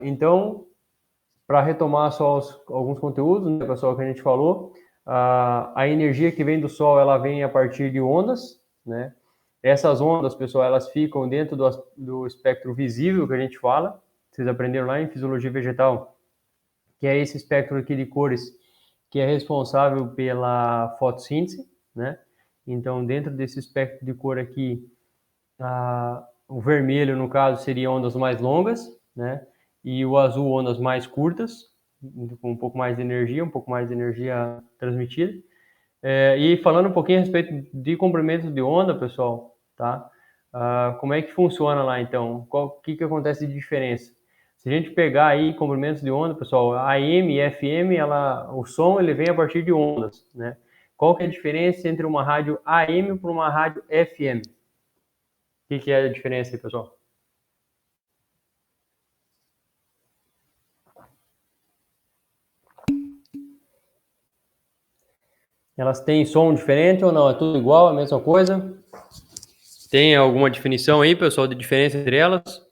Então, para retomar só alguns conteúdos, né, pessoal, que a gente falou, a energia que vem do Sol, ela vem a partir de ondas, né? Essas ondas, pessoal, elas ficam dentro do espectro visível que a gente fala. Vocês aprenderam lá em Fisiologia Vegetal, que é esse espectro aqui de cores que é responsável pela fotossíntese, né? Então, dentro desse espectro de cor aqui, o vermelho, no caso, seria ondas mais longas, né? E o azul, ondas mais curtas, com um pouco mais de energia transmitida. E falando um pouquinho a respeito de comprimento de onda, pessoal, tá? Como é que funciona lá, então? O que acontece de diferença? Se a gente pegar aí comprimentos de onda, pessoal, AM e FM, o som ele vem a partir de ondas, né? Qual que é a diferença entre uma rádio AM para uma rádio FM? O que é a diferença aí, pessoal? Elas têm som diferente ou não? É tudo igual, a mesma coisa? Tem alguma definição aí, pessoal, de diferença entre elas?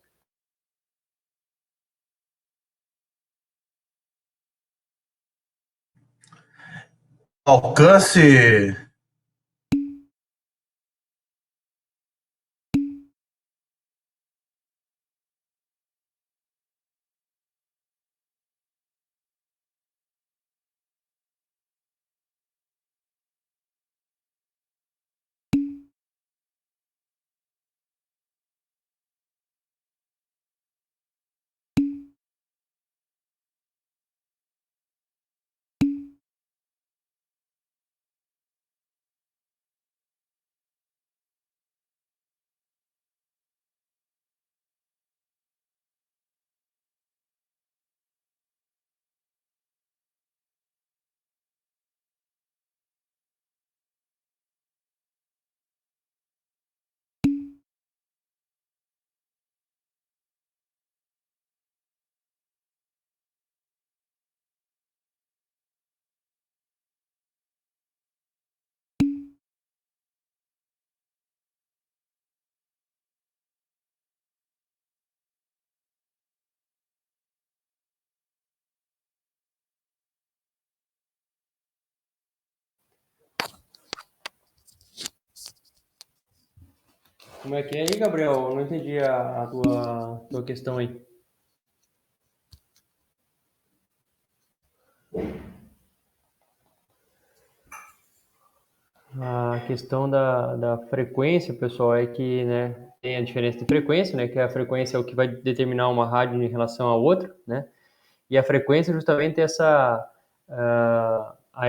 Alcance. Como é que é aí, Gabriel? Eu não entendi a tua questão aí. A questão da frequência, pessoal, é que, né, tem a diferença de frequência, né, que a frequência é o que vai determinar uma rádio em relação a outra, né, e a frequência justamente a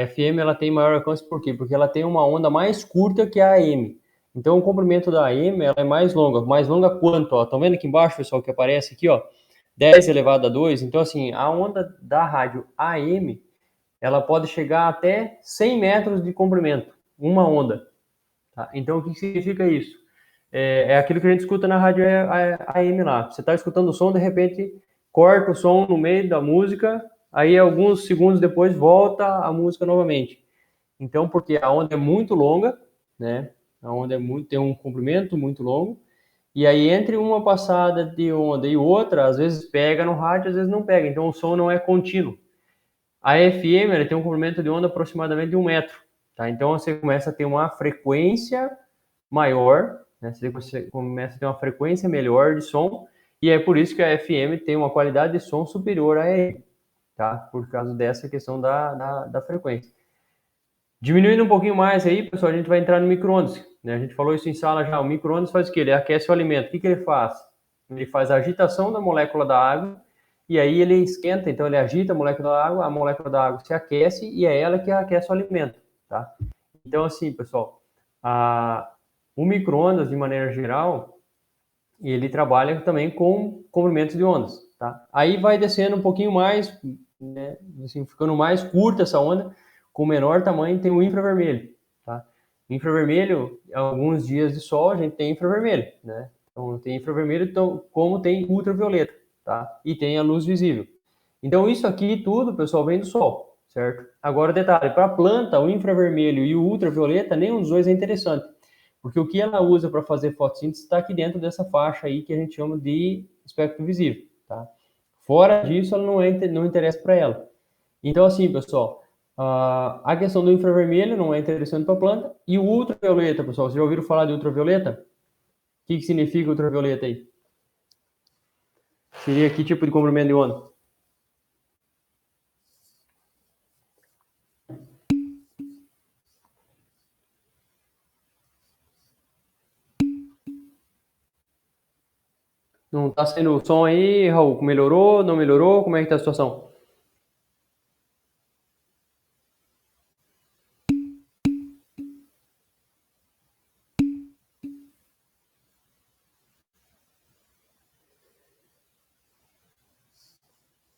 FM ela tem maior alcance por quê? Porque ela tem uma onda mais curta que a AM. Então o comprimento da AM ela é mais longa quanto? Ó, estão vendo aqui embaixo, pessoal, que aparece aqui, ó, 10 elevado a 2. Então assim, a onda da rádio AM ela pode chegar até 100 metros de comprimento, uma onda. Tá? Então, o que significa isso? É aquilo que a gente escuta na rádio AM lá. Você está escutando o som, de repente, corta o som no meio da música, aí alguns segundos depois volta a música novamente. Então, porque a onda é muito longa, né? A onda tem um comprimento muito longo, e aí entre uma passada de onda e outra, às vezes pega no rádio, às vezes não pega. Então, o som não é contínuo. A FM ela tem um comprimento de onda aproximadamente de 1 metro, tá? Então você começa a ter uma frequência maior, né? Você começa a ter uma frequência melhor de som, e é por isso que a FM tem uma qualidade de som superior à AM, tá? Por causa dessa questão da frequência. Diminuindo um pouquinho mais aí, pessoal, a gente vai entrar no micro-ondas, né? A gente falou isso em sala já. O micro-ondas faz o quê? Ele aquece o alimento. O que ele faz? Ele faz a agitação da molécula da água e aí ele esquenta, então ele agita a molécula da água se aquece e é ela que aquece o alimento, tá? Então, assim, pessoal, o micro-ondas, de maneira geral, ele trabalha também com comprimentos de ondas, tá? Aí vai descendo um pouquinho mais, né, assim, ficando mais curta essa onda, com menor tamanho tem o infravermelho, tá? Infravermelho, alguns dias de sol a gente tem infravermelho, né? Então tem infravermelho, então, como tem ultravioleta, tá? E tem a luz visível. Então isso aqui tudo, pessoal, vem do sol, certo? Agora detalhe, para a planta, o infravermelho e o ultravioleta, nenhum dos dois é interessante. Porque o que ela usa para fazer fotossíntese está aqui dentro dessa faixa aí que a gente chama de espectro visível, tá? Fora disso, ela não interessa para ela. Então, assim, pessoal, a questão do infravermelho não é interessante para a planta. E o ultravioleta, pessoal, vocês já ouviram falar de ultravioleta? O que significa ultravioleta aí? Seria que tipo de comprimento de onda? Não tá saindo o som aí, Raul? Melhorou? Não melhorou? Como é que tá a situação?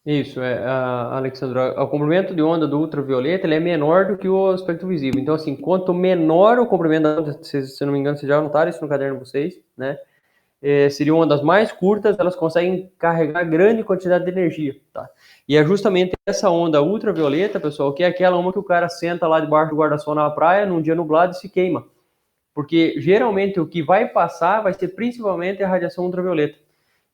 Isso, Alexandre, o comprimento de onda do ultravioleta ele é menor do que o espectro visível. Então, assim, quanto menor o comprimento da onda, se não me engano, vocês já anotaram isso no caderno de vocês, né? Seriam ondas mais curtas, elas conseguem carregar grande quantidade de energia, tá? E é justamente essa onda ultravioleta, pessoal, que é aquela uma que o cara senta lá debaixo do guarda-sol na praia, num dia nublado e se queima. Porque geralmente o que vai passar vai ser principalmente a radiação ultravioleta.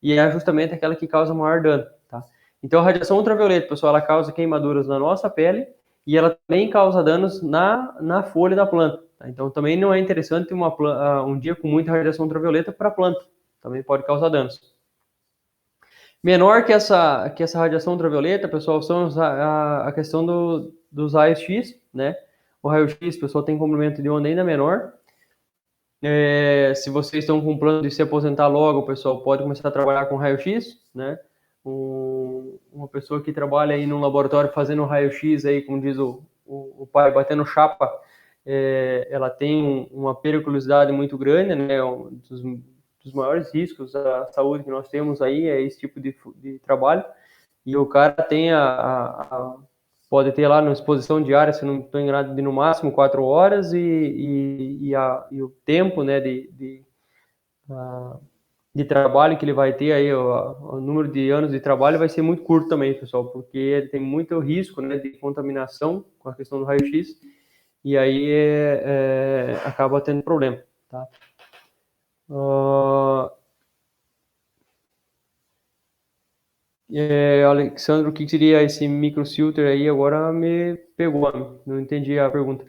E é justamente aquela que causa maior dano, tá? Então a radiação ultravioleta, pessoal, ela causa queimaduras na nossa pele e ela também causa danos na folha da planta. Tá? Então também não é interessante um dia com muita radiação ultravioleta para a planta. Também pode causar danos. Menor que essa radiação ultravioleta, pessoal, são a questão dos raios X, né? O raio-x, pessoal, tem comprimento de onda ainda menor. Se vocês estão com um plano de se aposentar logo, pessoal, pode começar a trabalhar com raio-x, né? Uma pessoa que trabalha aí no laboratório fazendo raio-x aí, como diz o pai, batendo chapa, ela tem uma periculosidade muito grande, né? Dos maiores riscos à saúde que nós temos aí é esse tipo de trabalho. E o cara tem pode ter lá na exposição diária, se não estou enganado, de no máximo 4 horas e o tempo, né, de trabalho que ele vai ter aí, o número de anos de trabalho vai ser muito curto também, pessoal, porque ele tem muito risco, né, de contaminação com a questão do raio-x e aí acaba tendo problema, tá? Uh, Alexandre, o que seria esse microfilter aí? Agora me pegou, não entendi a pergunta.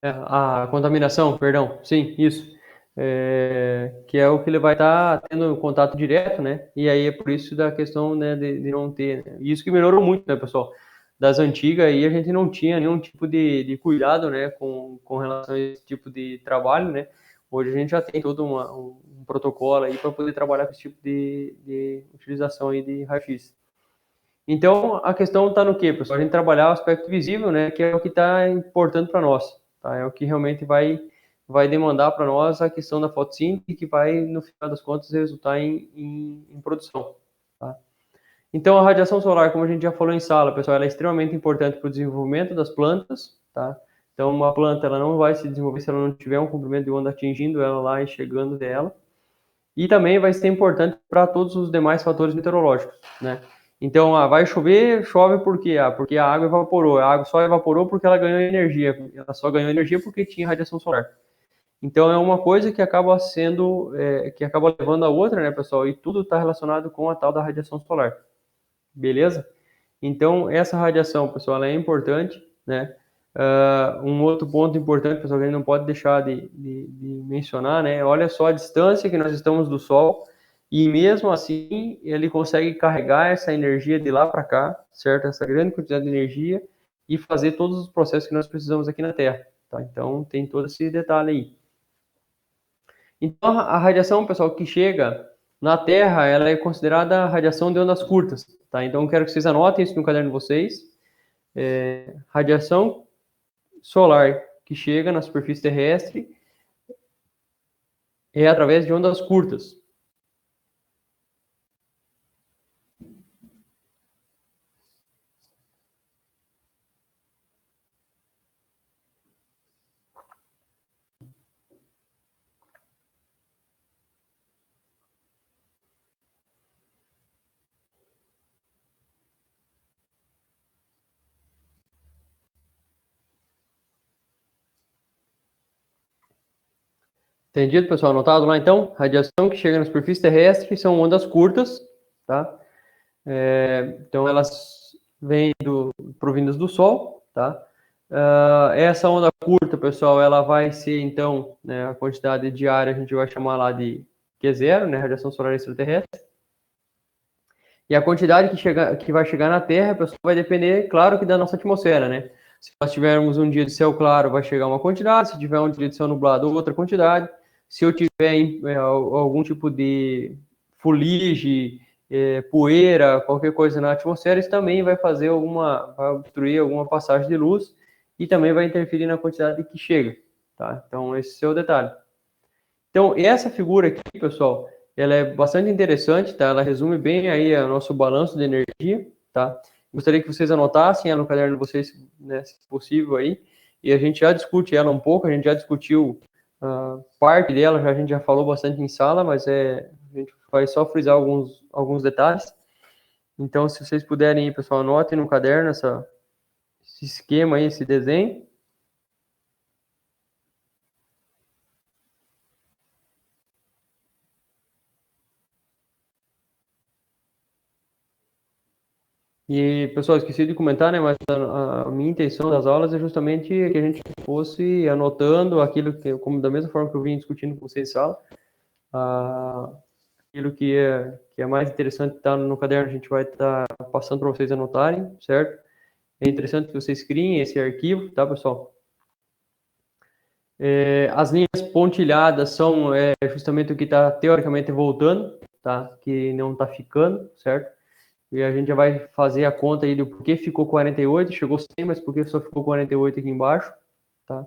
A contaminação, perdão, sim, isso. Que é o que ele vai estar tendo contato direto, né? E aí é por isso da questão, né, de não ter. Né? Isso que melhorou muito, né, pessoal? Das antigas aí a gente não tinha nenhum tipo de cuidado, né, com relação a esse tipo de trabalho, né? Hoje a gente já tem todo um protocolo aí para poder trabalhar com esse tipo de utilização aí de raio-x. Então, a questão está no quê, pessoal? A gente trabalhar o aspecto visível, né, que é o que está importando para nós, tá? É o que realmente vai demandar para nós a questão da fotossíntese, que vai, no final das contas, resultar em produção, tá? Então, a radiação solar, como a gente já falou em sala, pessoal, ela é extremamente importante para o desenvolvimento das plantas, tá? Então, uma planta, ela não vai se desenvolver se ela não tiver um comprimento de onda atingindo ela lá e chegando dela. E também vai ser importante para todos os demais fatores meteorológicos, né? Então, vai chover, chove por quê? Porque a água evaporou. A água só evaporou porque ela ganhou energia. Ela só ganhou energia porque tinha radiação solar. Então, é uma coisa que acaba sendo, que acaba levando a outra, né, pessoal? E tudo está relacionado com a tal da radiação solar. Beleza? Então, essa radiação, pessoal, ela é importante, né? Um outro ponto importante, pessoal, que a gente não pode deixar de mencionar, né? Olha só a distância que nós estamos do Sol e mesmo assim ele consegue carregar essa energia de lá para cá, certo? Essa grande quantidade de energia e fazer todos os processos que nós precisamos aqui na Terra, tá? Então tem todo esse detalhe aí. Então a radiação, pessoal, que chega na Terra, ela é considerada radiação de ondas curtas, tá? Então eu quero que vocês anotem isso no caderno de vocês. Radiação solar que chega na superfície terrestre é através de ondas curtas. Entendido, pessoal? Anotado lá, então? Radiação que chega na superfície terrestre são ondas curtas, tá? Então, elas vêm provindas do Sol, tá? Essa onda curta, pessoal, ela vai ser, então, né, a quantidade diária, a gente vai chamar lá de Q0, né, radiação solar extraterrestre. E a quantidade que vai chegar na Terra, pessoal, vai depender, claro, que da nossa atmosfera, né? Se nós tivermos um dia de céu claro, vai chegar uma quantidade. Se tiver um dia de céu nublado, outra quantidade. Se eu tiver algum tipo de fuligem, poeira, qualquer coisa na atmosfera, isso também vai vai obstruir alguma passagem de luz e também vai interferir na quantidade que chega, tá? Então, esse é o detalhe. Então, essa figura aqui, pessoal, ela é bastante interessante, tá? Ela resume bem aí o nosso balanço de energia, tá? Gostaria que vocês anotassem ela no caderno de vocês, né, se possível aí, e a gente já discute ela um pouco, a gente já discutiu parte dela, a gente já falou bastante em sala, mas a gente vai só frisar alguns detalhes. Então, se vocês puderem, pessoal, anotem no caderno esse esquema aí, esse desenho. E, pessoal, esqueci de comentar, né, mas a minha intenção das aulas é justamente que a gente fosse anotando aquilo que, como da mesma forma que eu vim discutindo com vocês em sala, aquilo que é mais interessante estar no caderno, a gente vai estar passando para vocês anotarem, certo? É interessante que vocês criem esse arquivo, tá, pessoal? As linhas pontilhadas são justamente o que está teoricamente voltando, tá? Que não está ficando, certo? E a gente já vai fazer a conta aí do porquê ficou 48, chegou 100, mas por que só ficou 48 aqui embaixo, tá?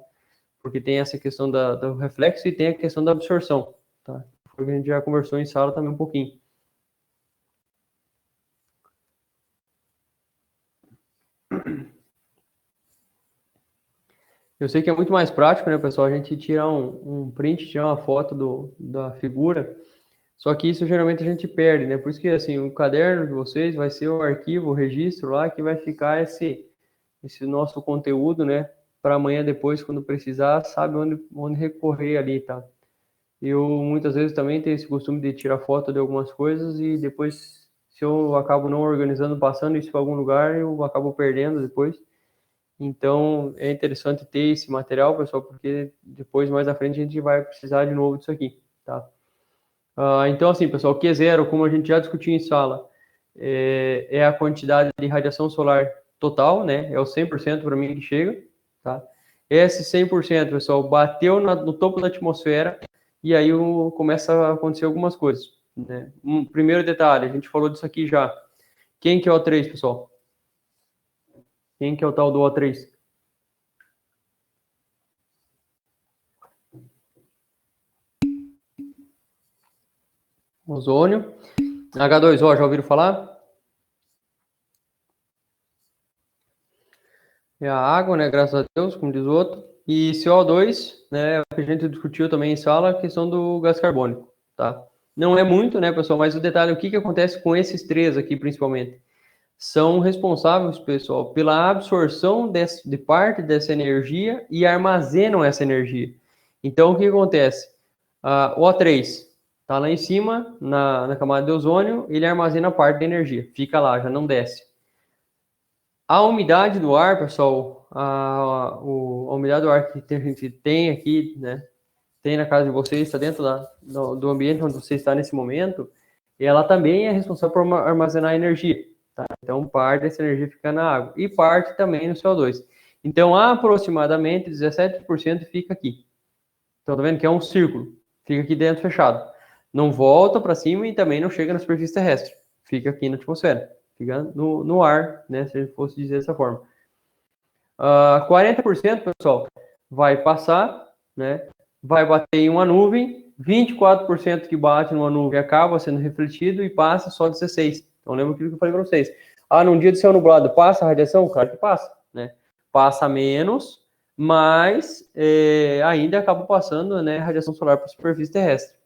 Porque tem essa questão do reflexo e tem a questão da absorção, tá? Porque a gente já conversou em sala também um pouquinho. Eu sei que é muito mais prático, né, pessoal, a gente tirar um print, tirar uma foto da figura, só que isso geralmente a gente perde, né? Por isso que, assim, o caderno de vocês vai ser o arquivo, o registro lá, que vai ficar esse nosso conteúdo, né? Para amanhã depois, quando precisar, sabe onde recorrer ali, tá? Eu muitas vezes também tenho esse costume de tirar foto de algumas coisas e depois, se eu acabo não organizando, passando isso para algum lugar, eu acabo perdendo depois. Então, é interessante ter esse material, pessoal, porque depois, mais à frente, a gente vai precisar de novo disso aqui, tá? Então, assim, pessoal, Q0, como a gente já discutiu em sala, é a quantidade de radiação solar total, né? É o 100% para mim que chega, tá? Esse 100%, pessoal, bateu no topo da atmosfera e aí começa a acontecer algumas coisas, né? Primeiro detalhe, a gente falou disso aqui já. Quem que é o O3, pessoal? Quem que é o tal do O3? Ozônio. H2O, já ouviram falar? É a água, né? Graças a Deus, como diz o outro. E CO2, né? O que a gente discutiu também em sala, a questão do gás carbônico, tá? Não é muito, né, pessoal? Mas o detalhe, o que acontece com esses três aqui, principalmente? São responsáveis, pessoal, pela absorção de parte dessa energia e armazenam essa energia. Então, o que acontece? O O3 está lá em cima, na camada de ozônio, ele armazena parte da energia, fica lá, já não desce. A umidade do ar, pessoal, a umidade do ar que a gente tem aqui, né, tem na casa de vocês, está dentro do ambiente onde você está nesse momento, ela também é responsável por armazenar energia, tá? Então, parte dessa energia fica na água e parte também no CO2. Então, aproximadamente 17% fica aqui. Então, tá vendo que é um círculo, fica aqui dentro fechado. Não volta para cima e também não chega na superfície terrestre, fica aqui na atmosfera. Fica no ar, né, se a gente fosse dizer dessa forma. 40%, pessoal, vai passar, né, vai bater em uma nuvem, 24% que bate numa nuvem acaba sendo refletido e passa só 16%. Então, lembra aquilo que eu falei para vocês. Num dia de céu nublado, passa a radiação? Claro que passa, né? Passa menos, mas ainda acaba passando, né, radiação solar para a superfície terrestre.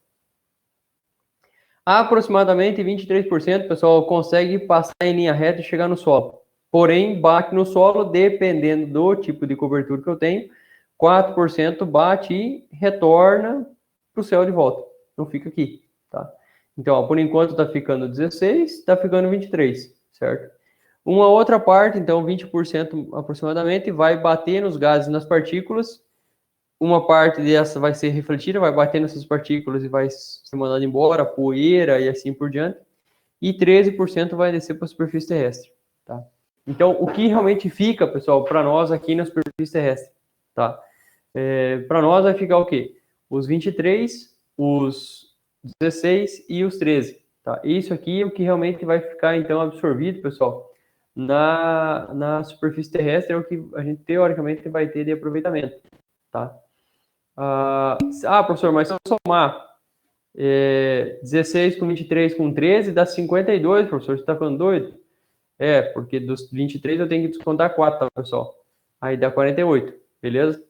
Aproximadamente 23%, pessoal, consegue passar em linha reta e chegar no solo. Porém, bate no solo, dependendo do tipo de cobertura que eu tenho, 4% bate e retorna para o céu de volta, não fica aqui, tá? Então, ó, por enquanto está ficando 16, está ficando 23, certo? Uma outra parte, então 20% aproximadamente, vai bater nos gases e nas partículas. Uma parte dessa vai ser refletida, vai bater nessas partículas e vai ser mandada embora, poeira e assim por diante. E 13% vai descer para a superfície terrestre, tá? Então, o que realmente fica, pessoal, para nós aqui na superfície terrestre, tá? Para nós vai ficar o quê? Os 23, os 16 e os 13, tá? Isso aqui é o que realmente vai ficar, então, absorvido, pessoal, na superfície terrestre, é o que a gente, teoricamente, vai ter de aproveitamento, tá? Professor, mas se eu somar 16 com 23 com 13, dá 52, professor, você está falando doido? Porque dos 23 eu tenho que descontar 4, tá, pessoal? Aí dá 48, beleza?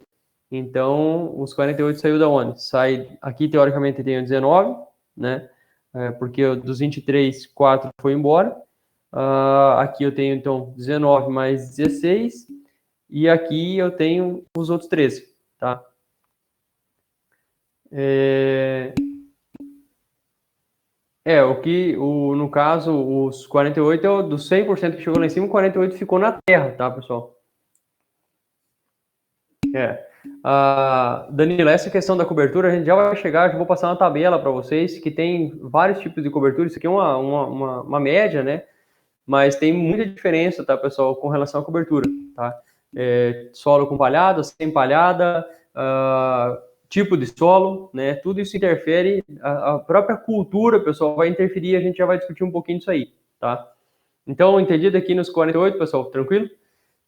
Então, os 48 saiu da onde? Sai, aqui teoricamente tem o 19, né? Porque dos 23, 4 foi embora. Aqui eu tenho, então, 19 mais 16. E aqui eu tenho os outros 13, tá? No caso, os 48 é dos 100% que chegou lá em cima, 48 ficou na Terra, tá, pessoal? Danilo, essa questão da cobertura, a gente já vai chegar, já vou passar uma tabela para vocês, que tem vários tipos de cobertura, isso aqui é uma média, né? Mas tem muita diferença, tá, pessoal, com relação à cobertura, tá? Solo com palhada, sem palhada, tipo de solo, né? Tudo isso interfere, a própria cultura, pessoal, vai interferir, a gente já vai discutir um pouquinho disso aí, tá? Então, entendido aqui nos 48, pessoal, tranquilo?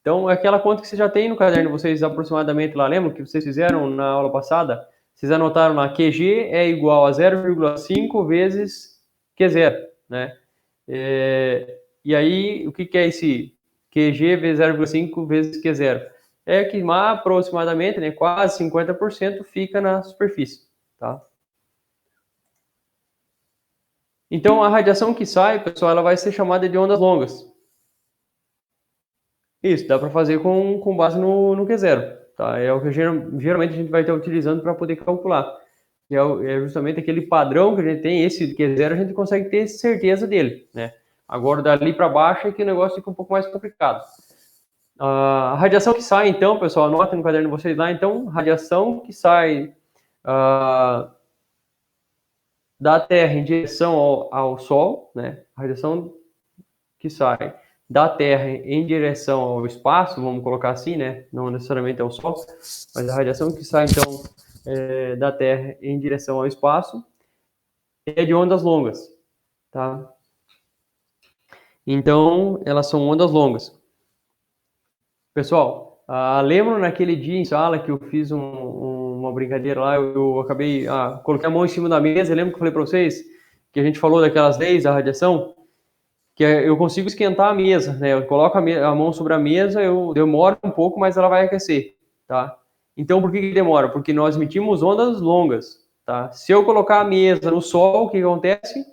Então, aquela conta que você já tem no caderno, vocês aproximadamente lá, lembram que vocês fizeram na aula passada? Vocês anotaram lá, QG é igual a 0,5 vezes Q0, né? E aí, o que é esse QG vezes 0,5 vezes Q0? É que aproximadamente, né, quase 50% fica na superfície, tá? Então, a radiação que sai, pessoal, ela vai ser chamada de ondas longas. Isso, dá para fazer com base no Q0, tá? É o que geralmente a gente vai estar utilizando para poder calcular. É justamente aquele padrão que a gente tem, esse Q0 a gente consegue ter certeza dele, né? Agora, dali para baixo é que o negócio fica um pouco mais complicado. A radiação que sai, então, pessoal, anotem no caderno de vocês lá, então, radiação que sai da Terra em direção ao Sol, né? A radiação que sai da Terra em direção ao espaço, vamos colocar assim, né? Não necessariamente ao Sol, mas a radiação que sai, então, da Terra em direção ao espaço é de ondas longas, tá? Então, elas são ondas longas. Pessoal, lembro naquele dia em sala que eu fiz uma brincadeira lá, eu acabei, coloquei a mão em cima da mesa, lembro que eu falei para vocês que a gente falou daquelas leis da radiação, que eu consigo esquentar a mesa, né? Eu coloco a mão sobre a mesa, eu demoro um pouco, mas ela vai aquecer, tá? Então, por que demora? Porque nós emitimos ondas longas, tá? Se eu colocar a mesa no sol, o que acontece?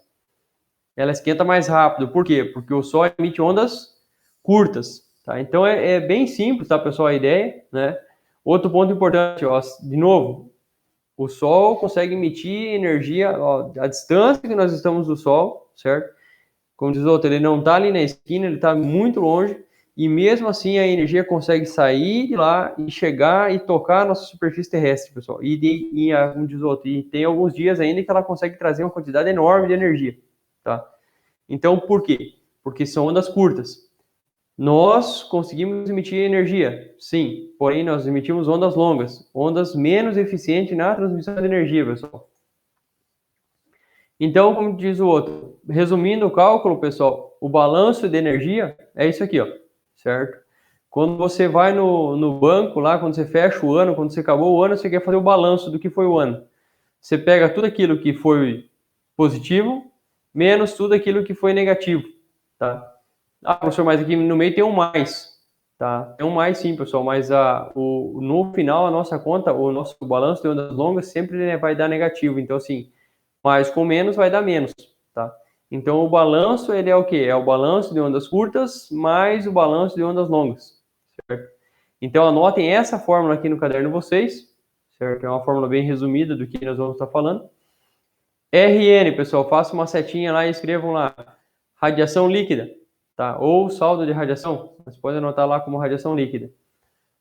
Ela esquenta mais rápido. Por quê? Porque o sol emite ondas curtas, tá? Então, é bem simples, tá, pessoal, a ideia, né? Outro ponto importante, ó, de novo, o sol consegue emitir energia, ó, a distância que nós estamos do sol, certo? Como diz o outro, ele não está ali na esquina, ele está muito longe, e mesmo assim a energia consegue sair de lá e chegar e tocar a nossa superfície terrestre, pessoal. Como diz o outro, e tem alguns dias ainda que ela consegue trazer uma quantidade enorme de energia, tá? Então, por quê? Porque são ondas curtas. Nós conseguimos emitir energia, sim, porém nós emitimos ondas longas, ondas menos eficientes na transmissão de energia, pessoal. Então, como diz o outro, resumindo o cálculo, pessoal, o balanço de energia é isso aqui, ó, certo? Quando você vai no banco lá, quando você fecha o ano, quando você acabou o ano, você quer fazer o balanço do que foi o ano. Você pega tudo aquilo que foi positivo, menos tudo aquilo que foi negativo, tá? Professor, mas aqui no meio tem um mais, tá? Tem um mais sim, pessoal, mas no final a nossa conta, o nosso balanço de ondas longas sempre vai dar negativo, então assim, mais com menos vai dar menos, tá? Então, o balanço, ele é o quê? É o balanço de ondas curtas mais o balanço de ondas longas, certo? Então, anotem essa fórmula aqui no caderno de vocês, certo? É uma fórmula bem resumida do que nós vamos estar falando. RN, pessoal, faça uma setinha lá e escrevam lá, radiação líquida, tá? Ou saldo de radiação, você pode anotar lá como radiação líquida.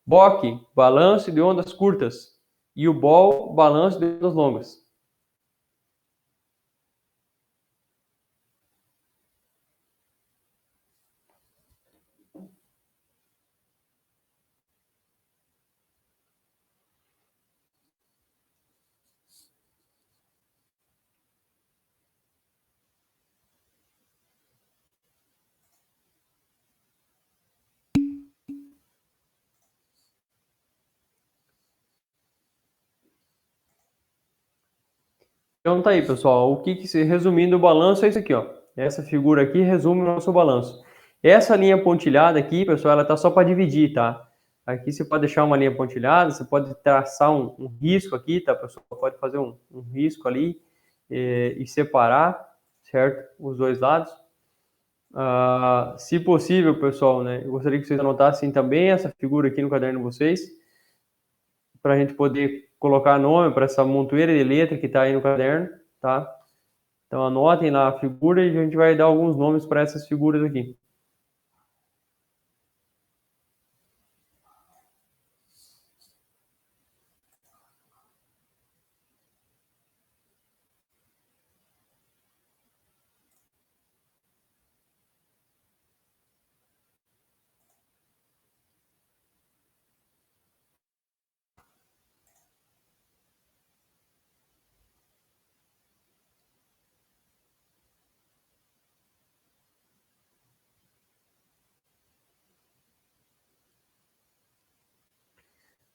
BOC, balanço de ondas curtas. E o BOL, balanço de ondas longas. Então tá aí, pessoal. O que se resumindo o balanço é isso aqui, ó. Essa figura aqui resume o nosso balanço. Essa linha pontilhada aqui, pessoal, ela tá só para dividir, tá? Aqui você pode deixar uma linha pontilhada, você pode traçar um risco aqui, tá, pessoal? Pode fazer um risco ali e separar, certo? Os dois lados. Se possível, pessoal, né? Eu gostaria que vocês anotassem também essa figura aqui no caderno de vocês, para a gente poder colocar nome para essa montoeira de letra que está aí no caderno, tá? Então anotem lá a figura e a gente vai dar alguns nomes para essas figuras aqui.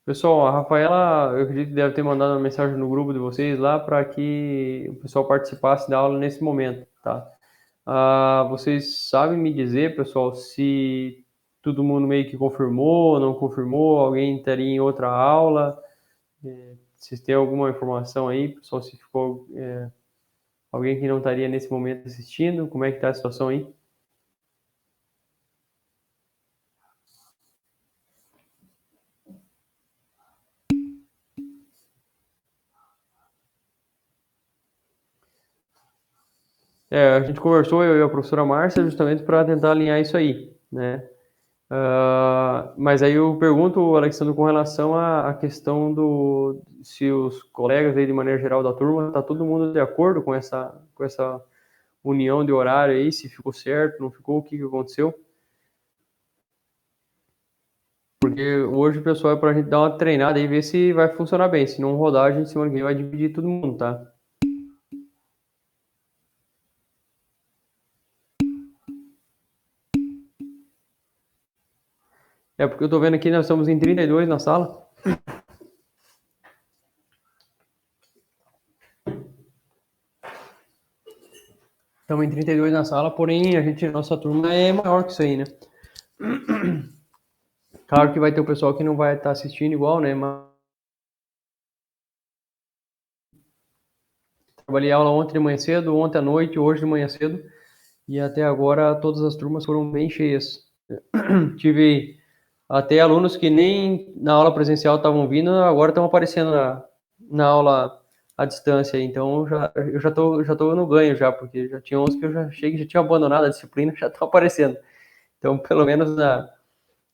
Pessoal, a Rafaela, eu acredito que deve ter mandado uma mensagem no grupo de vocês lá para que o pessoal participasse da aula nesse momento, tá? Vocês sabem me dizer, pessoal, se todo mundo meio que confirmou, não confirmou, alguém estaria em outra aula? Vocês têm alguma informação aí, pessoal, se ficou alguém que não estaria nesse momento assistindo? Como é que está a situação aí? A gente conversou, eu e a professora Márcia, justamente para tentar alinhar isso aí, né? Mas aí eu pergunto, Alexandre, com relação à questão do se os colegas aí, de maneira geral da turma, tá todo mundo de acordo com essa união de horário aí, se ficou certo, não ficou, o que aconteceu? Porque hoje, pessoal, é para a gente dar uma treinada e ver se vai funcionar bem. Se não rodar, a gente semana que vem vai dividir todo mundo, tá? É porque eu tô vendo aqui, nós estamos em 32 na sala. Estamos em 32 na sala, porém nossa turma é maior que isso aí, né? Claro que vai ter o pessoal que não vai estar assistindo igual, né? Mas trabalhei aula ontem de manhã cedo, ontem à noite, hoje de manhã cedo, e até agora todas as turmas foram bem cheias. Tive até alunos que nem na aula presencial estavam vindo, agora estão aparecendo na aula à distância. Então eu já tô no ganho já, porque já tinha uns que eu já cheguei, já tinha abandonado a disciplina, já estão aparecendo. Então, pelo menos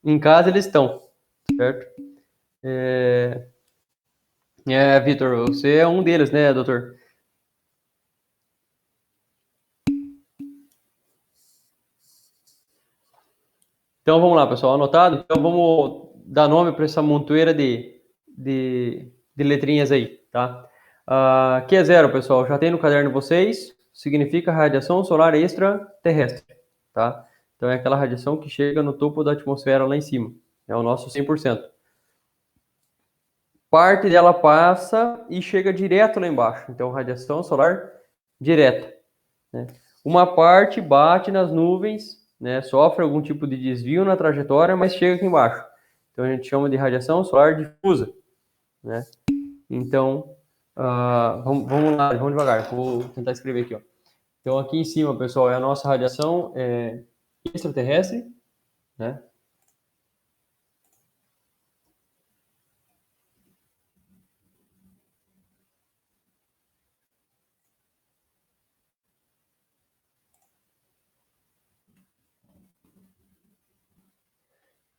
em casa eles estão, certo? Vitor, você é um deles, né, doutor? Então vamos lá, pessoal, anotado? Então vamos dar nome para essa montoeira de letrinhas aí, tá? Q é zero, pessoal, já tem no caderno de vocês, significa radiação solar extraterrestre, tá? Então é aquela radiação que chega no topo da atmosfera lá em cima, é o nosso 100%. Parte dela passa e chega direto lá embaixo, então radiação solar direta, né? Uma parte bate nas nuvens, né, sofre algum tipo de desvio na trajetória, mas chega aqui embaixo. Então a gente chama de radiação solar difusa, né? Então, vamos lá, vamos devagar, vou tentar escrever aqui, ó. Então aqui em cima, pessoal, é a nossa radiação extraterrestre, né?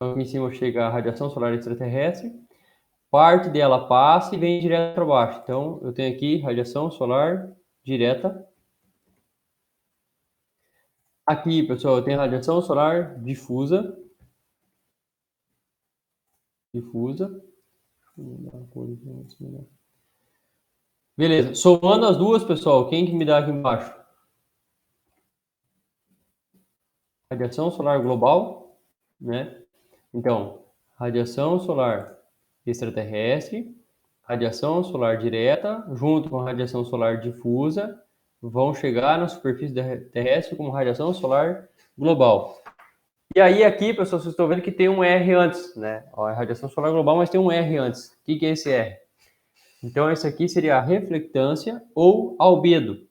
Então, aqui em cima chega a radiação solar extraterrestre, parte dela passa e vem direto para baixo. Então, eu tenho aqui radiação solar direta. Aqui, pessoal, eu tenho radiação solar difusa. Difusa. Beleza. Somando as duas, pessoal, quem que me dá aqui embaixo? Radiação solar global, né? Então, radiação solar extraterrestre, radiação solar direta, junto com radiação solar difusa, vão chegar na superfície terrestre como radiação solar global. E aí aqui, pessoal, vocês estão vendo que tem um R antes, né? Ó, é radiação solar global, mas tem um R antes. O que é esse R? Então, esse aqui seria a reflectância ou albedo.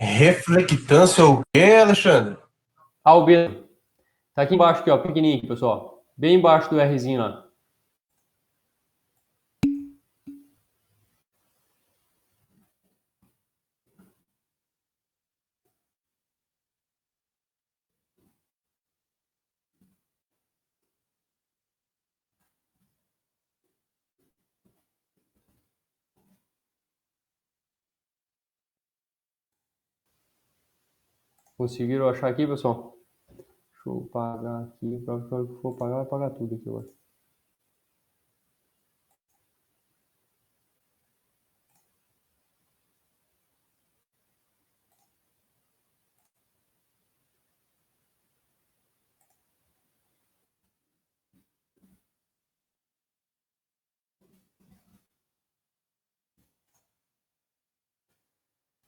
Reflectância o quê, Alexandre? Albedo. Tá aqui embaixo, aqui, ó, pequenininho, aqui, pessoal. Bem embaixo do Rzinho lá. Conseguiram achar aqui, pessoal? Deixa eu pagar aqui. Para o que for pagar, vai pagar tudo aqui agora.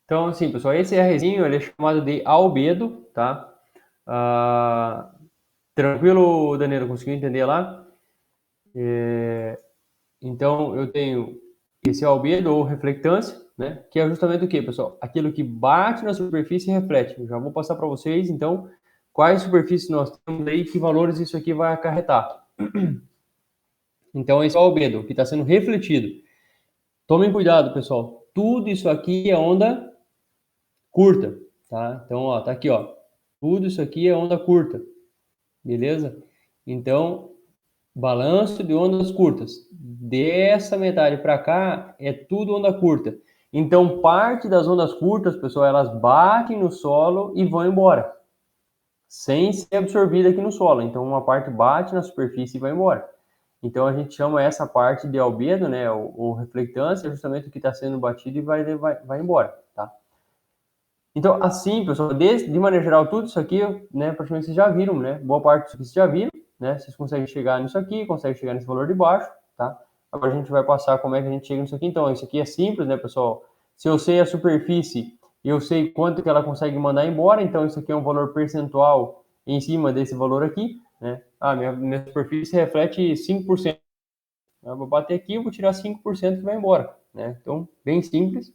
Então, assim, pessoal, esse Rzinho ele é chamado de albedo, tá? Tranquilo, Danilo? Conseguiu entender lá? Então, eu tenho esse albedo ou reflectância, né? Que é justamente o que, pessoal? Aquilo que bate na superfície e reflete. Eu já vou passar para vocês, então, quais superfícies nós temos aí e que valores isso aqui vai acarretar. Então, esse é o albedo, que está sendo refletido. Tomem cuidado, pessoal. Tudo isso aqui é onda curta, tá? Então, ó, tá aqui, ó. Tudo isso aqui é onda curta, beleza? Então, balanço de ondas curtas. Dessa metade para cá é tudo onda curta. Então, parte das ondas curtas, pessoal, elas batem no solo e vão embora, sem ser absorvida aqui no solo. Então, uma parte bate na superfície e vai embora. Então, a gente chama essa parte de albedo, né, ou reflectância, justamente o que está sendo batido e vai embora, tá? Então, assim, pessoal, de maneira geral, tudo isso aqui, né, praticamente vocês já viram, né? Boa parte disso aqui vocês já viram, né? Vocês conseguem chegar nisso aqui, conseguem chegar nesse valor de baixo, tá? Agora a gente vai passar como é que a gente chega nisso aqui. Então, isso aqui é simples, né, pessoal? Se eu sei a superfície, eu sei quanto que ela consegue mandar embora, então isso aqui é um valor percentual em cima desse valor aqui, né? Ah, minha superfície reflete 5%. Eu vou bater aqui, eu vou tirar 5% que vai embora, né? Então, bem simples.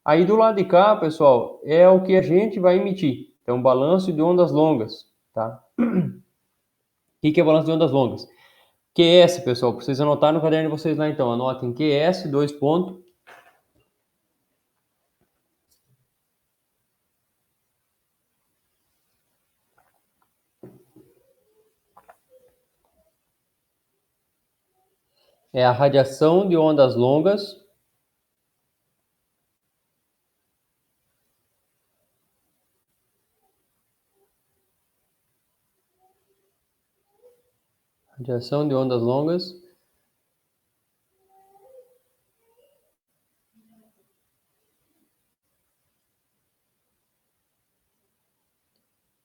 Aí do lado de cá, pessoal, é o que a gente vai emitir. Então, balanço de ondas longas, tá? O que é balanço de ondas longas? QS, pessoal, para vocês anotarem no caderno de vocês lá, então. Anotem QS, dois pontos. É a radiação de ondas longas. Radiação de ondas longas.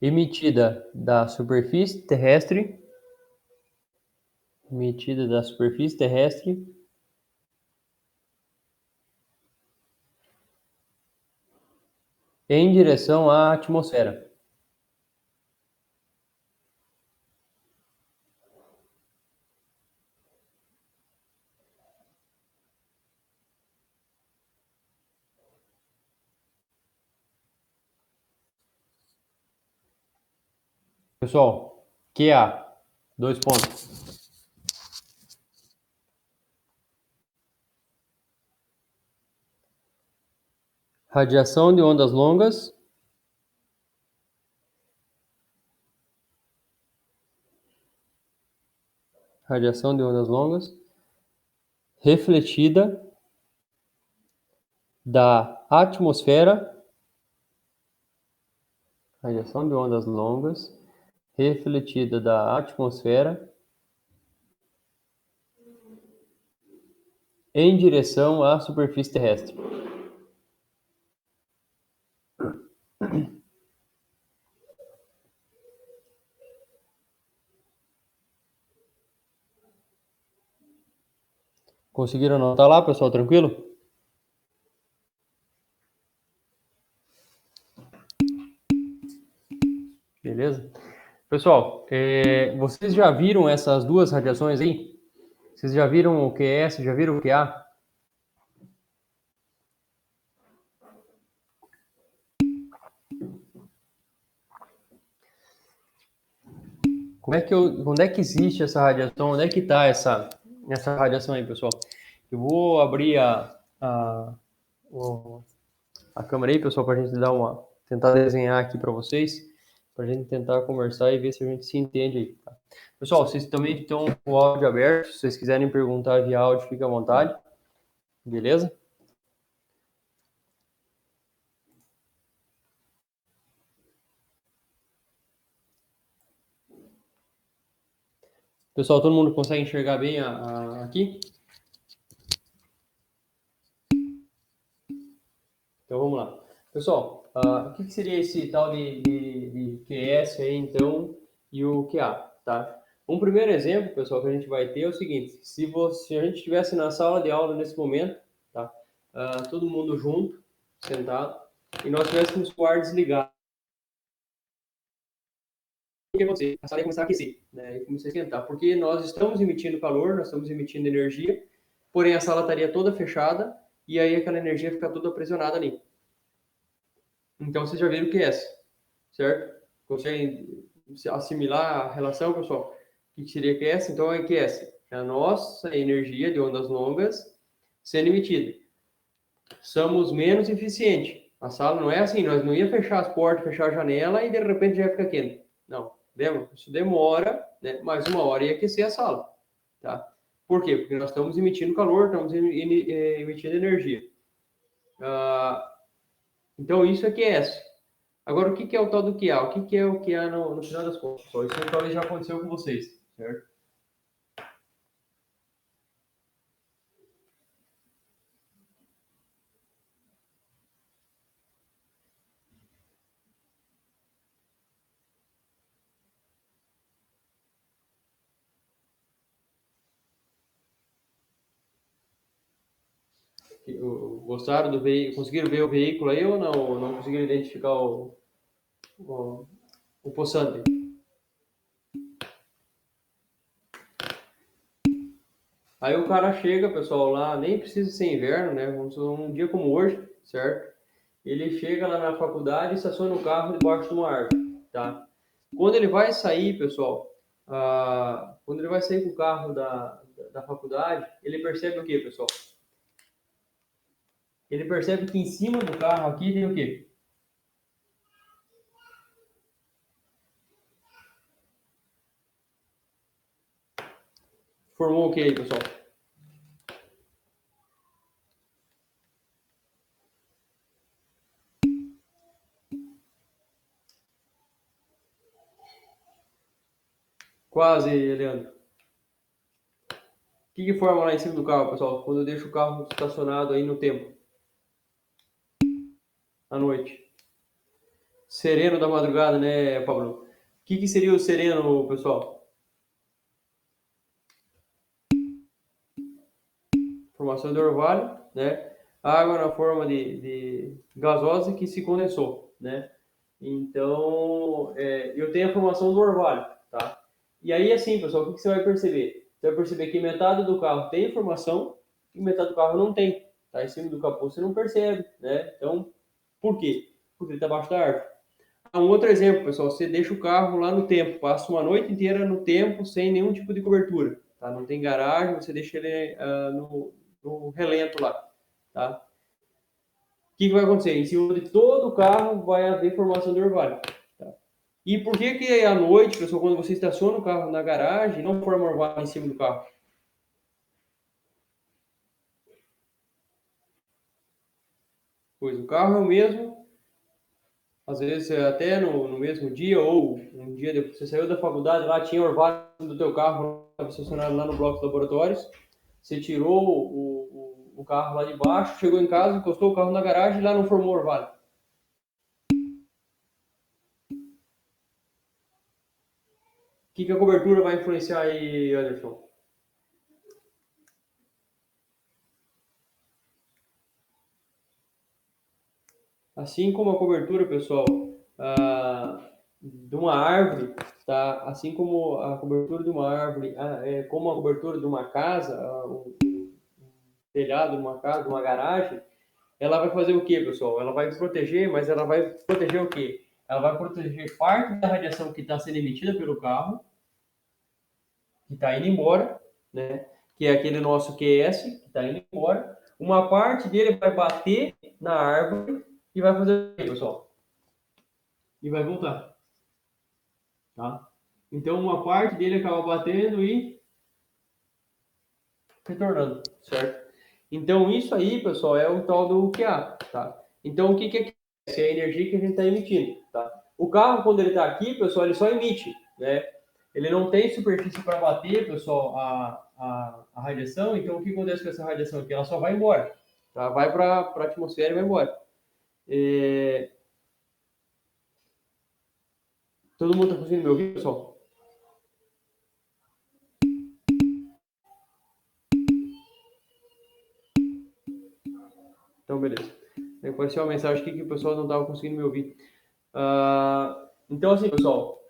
Emitida da superfície terrestre. Emitida da superfície terrestre. Em direção à atmosfera. Pessoal, QA, dois pontos. Radiação de ondas longas. Radiação de ondas longas. Refletida da atmosfera. Radiação de ondas longas. Refletida da atmosfera. Em direção à superfície terrestre. Conseguiram anotar lá, pessoal? Tranquilo? Beleza? Pessoal, vocês já viram essas duas radiações aí? Vocês já viram o QS, já viram o QA? Onde é que existe essa radiação? Onde é que está essa radiação aí, pessoal? Eu vou abrir a câmera aí, pessoal, para a gente tentar desenhar aqui para vocês, para a gente tentar conversar e ver se a gente se entende aí. Tá? Pessoal, vocês também estão com o áudio aberto, se vocês quiserem perguntar via áudio, fica à vontade. Beleza? Pessoal, todo mundo consegue enxergar bem aqui? Então vamos lá. Pessoal, o que seria esse tal de QS aí, então, e o QA, tá? Um primeiro exemplo, pessoal, que a gente vai ter é o seguinte: se a gente estivesse na sala de aula nesse momento, tá? Todo mundo junto, sentado, e nós tivéssemos o ar desligado, o que ia acontecer? A sala ia começar a aquecer, né? E começar a esquentar, porque nós estamos emitindo calor, nós estamos emitindo energia, porém a sala estaria toda fechada, e aí aquela energia fica toda aprisionada ali. Então, vocês já viram o QS, certo? Conseguem assimilar a relação, pessoal? O que seria QS? Então, é QS. É a nossa energia de ondas longas sendo emitida. Somos menos eficientes. A sala não é assim, nós não ia fechar as portas, fechar a janela e de repente já fica quente. Não, lembra? Isso demora, né? Mais uma hora ia aquecer a sala, tá? Por quê? Porque nós estamos emitindo calor, estamos emitindo energia. Então, isso é QS. Agora, o que é o tal do QA? O que é o QA no final das contas? Isso talvez já aconteceu com vocês, certo? Gostaram do veículo? Conseguiram ver o veículo aí ou não? Não conseguiram identificar o poçante? Aí o cara chega, pessoal, lá, nem precisa ser inverno, né? Vamos um dia como hoje, certo? Ele chega lá na faculdade e estaciona o carro debaixo de uma árvore, tá? Quando ele vai sair, pessoal, quando ele vai sair com o carro da faculdade, ele percebe o quê, pessoal? Ele percebe que em cima do carro aqui tem o quê? Formou o que aí, pessoal? Quase, Leandro. O que forma lá em cima do carro, pessoal? Quando eu deixo o carro estacionado aí no tempo? À noite. Sereno da madrugada, né, Pablo? O que seria o sereno, pessoal? Formação de orvalho, né? Água na forma de gasosa que se condensou, né? Então, eu tenho a formação do orvalho, tá? E aí, assim, pessoal, o que você vai perceber? Você vai perceber que metade do carro tem informação e metade do carro não tem. Tá em cima do capô, você não percebe, né? Então, por quê? Porque ele está abaixo da árvore. Um outro exemplo, pessoal, você deixa o carro lá no tempo, passa uma noite inteira no tempo sem nenhum tipo de cobertura, tá? Não tem garagem, você deixa ele no relento lá, tá? que vai acontecer? Em cima de todo o carro vai haver formação de orvalho. Tá? E por que à noite, pessoal, quando você estaciona o carro na garagem, não forma orvalho em cima do carro? Pois o carro é o mesmo, às vezes até no mesmo dia, ou um dia depois você saiu da faculdade, lá tinha orvalho do teu carro, estava estacionado lá no bloco de laboratórios, você tirou o carro lá de baixo, chegou em casa, encostou o carro na garagem e lá não formou orvalho. O que a cobertura vai influenciar aí, Anderson? Assim como a cobertura, pessoal, de uma árvore, tá? Assim como a cobertura de uma árvore, como a cobertura de uma casa, um telhado de uma casa, de uma garagem, ela vai fazer o quê, pessoal? Ela vai proteger, mas ela vai proteger o quê? Ela vai proteger parte da radiação que está sendo emitida pelo carro, que está indo embora, né? Que é aquele nosso QS, que está indo embora. Uma parte dele vai bater na árvore e vai fazer o quê, pessoal? E vai voltar, tá? Então, uma parte dele acaba batendo e retornando, certo? Então, isso aí, pessoal, é o tal do QA, tá? Então, o que é? Essa é a energia que a gente está emitindo, tá? O carro, quando ele está aqui, pessoal, ele só emite, né? Ele não tem superfície para bater, pessoal, a radiação. Então, o que acontece com essa radiação aqui? Ela só vai embora, tá? Vai para a atmosfera e vai embora. Todo mundo está conseguindo me ouvir, pessoal? Então, beleza. Apareceu uma mensagem aqui que o pessoal não estava conseguindo me ouvir. Então, assim, pessoal,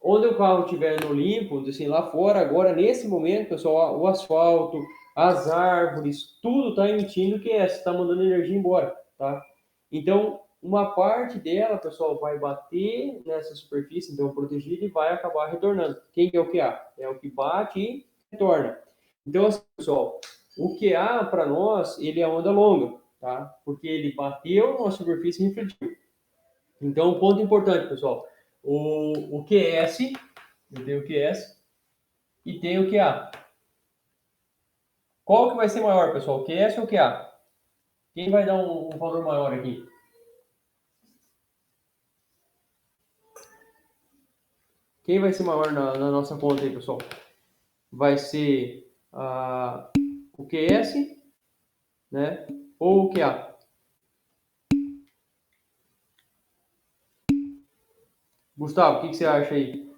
onde o carro estiver no limpo, assim, lá fora, agora, nesse momento, pessoal, o asfalto, as árvores, tudo está emitindo QS, está mandando energia embora, tá? Então, uma parte dela, pessoal, vai bater nessa superfície, então, protegida, e vai acabar retornando. Quem é o QA? É o que bate e retorna. Então, assim, pessoal, o QA, para nós, ele é onda longa, tá? Porque ele bateu na superfície e refletiu. Então, um ponto importante, pessoal, o QS, eu tenho o QS e tenho o QA. Qual que vai ser maior, pessoal, o QS ou o QA? Quem vai dar um valor maior aqui? Quem vai ser maior na nossa conta aí, pessoal? Vai ser o QS, né? Ou o QA? Gustavo, o que você acha aí?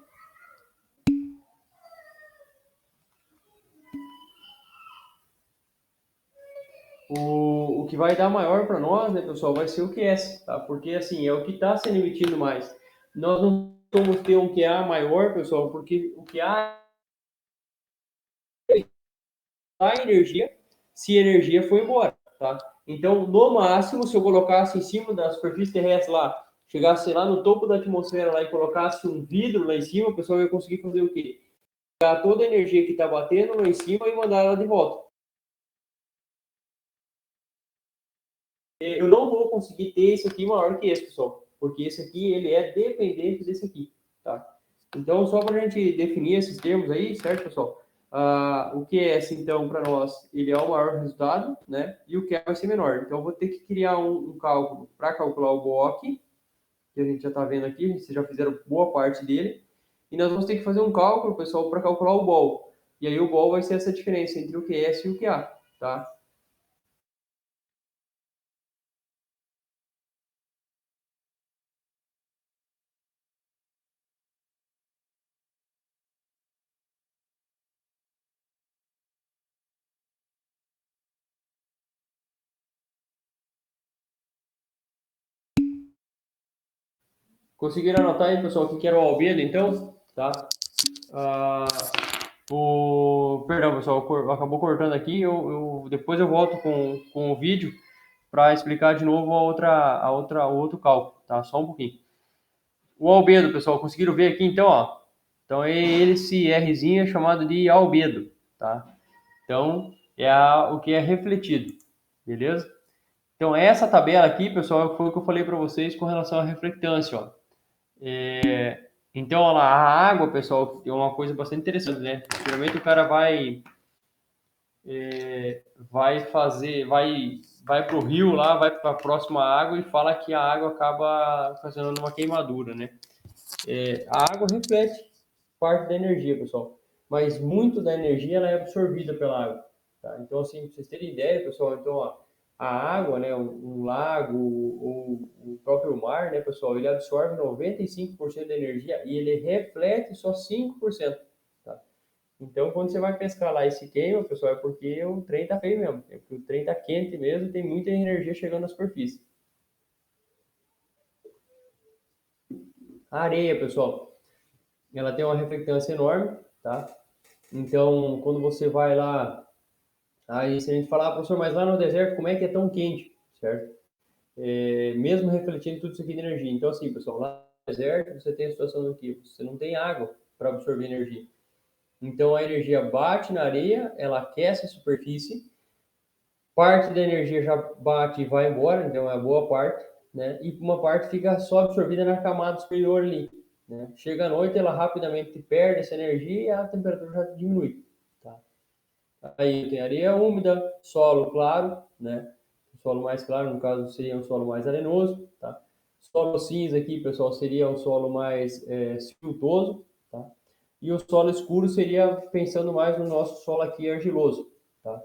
O que vai dar maior para nós, né, pessoal, vai ser o QS, tá? Porque, assim, é o que está sendo emitido mais. Nós não vamos ter um QA maior, pessoal, porque o QA a energia se a energia for embora, tá? Então, no máximo, se eu colocasse em cima da superfície terrestre lá, chegasse lá no topo da atmosfera lá e colocasse um vidro lá em cima, o pessoal ia conseguir fazer o quê? Pegar toda a energia que está batendo lá em cima e mandar ela de volta. Eu não vou conseguir ter esse aqui maior que esse, pessoal, porque esse aqui ele é dependente desse aqui, tá? Então, só para a gente definir esses termos aí, certo, pessoal? O QS, então, para nós, ele é o maior resultado, né? E o QA vai ser menor. Então, eu vou ter que criar um cálculo para calcular o BOC, que a gente já está vendo aqui, vocês já fizeram boa parte dele. E nós vamos ter que fazer um cálculo, pessoal, para calcular o BOL. E aí o BOL vai ser essa diferença entre o QS e o QA, tá? Conseguiram anotar aí, pessoal, o que era o albedo, então? Tá? Ah, Perdão, pessoal, acabou cortando aqui. Depois eu volto com o vídeo para explicar de novo o outro cálculo, tá? Só um pouquinho. O albedo, pessoal, conseguiram ver aqui, então, ó. Então, esse Rzinho é chamado de albedo, tá? Então, o que é refletido, beleza? Então, essa tabela aqui, pessoal, foi o que eu falei para vocês com relação à reflectância, ó. Então, olha lá, a água, pessoal, é uma coisa bastante interessante, né? Geralmente o cara vai para o rio lá, vai para a próxima água e fala que a água acaba ocasionando uma queimadura, né? A água reflete parte da energia, pessoal, mas muito da energia ela é absorvida pela água, tá? Então, assim, para vocês terem ideia, pessoal, então, ó, a água, né, um lago ou o próprio mar, né, pessoal, ele absorve 95% da energia e ele reflete só 5%, tá? Então, quando você vai pescar lá e se queima, pessoal, é porque o trem tá feio mesmo, é porque o trem tá quente mesmo, tem muita energia chegando à superfície. A areia, pessoal, ela tem uma reflectância enorme, tá? Então, quando você vai lá, aí se a gente falar, professor, mas lá no deserto, como é que é tão quente, certo? Mesmo refletindo tudo isso aqui de energia. Então, assim, pessoal, lá no deserto, você tem a situação do que você não tem água para absorver energia. Então, a energia bate na areia, ela aquece a superfície, parte da energia já bate e vai embora, então é a boa parte, né? E uma parte fica só absorvida na camada superior ali, né? Chega à noite, ela rapidamente perde essa energia e a temperatura já diminui, tá? Aí tem areia úmida, solo claro, né? O solo mais claro, no caso, seria um solo mais arenoso, tá? Solo cinza aqui, pessoal, seria um solo mais siltoso, tá? E o solo escuro seria pensando mais no nosso solo aqui argiloso, tá?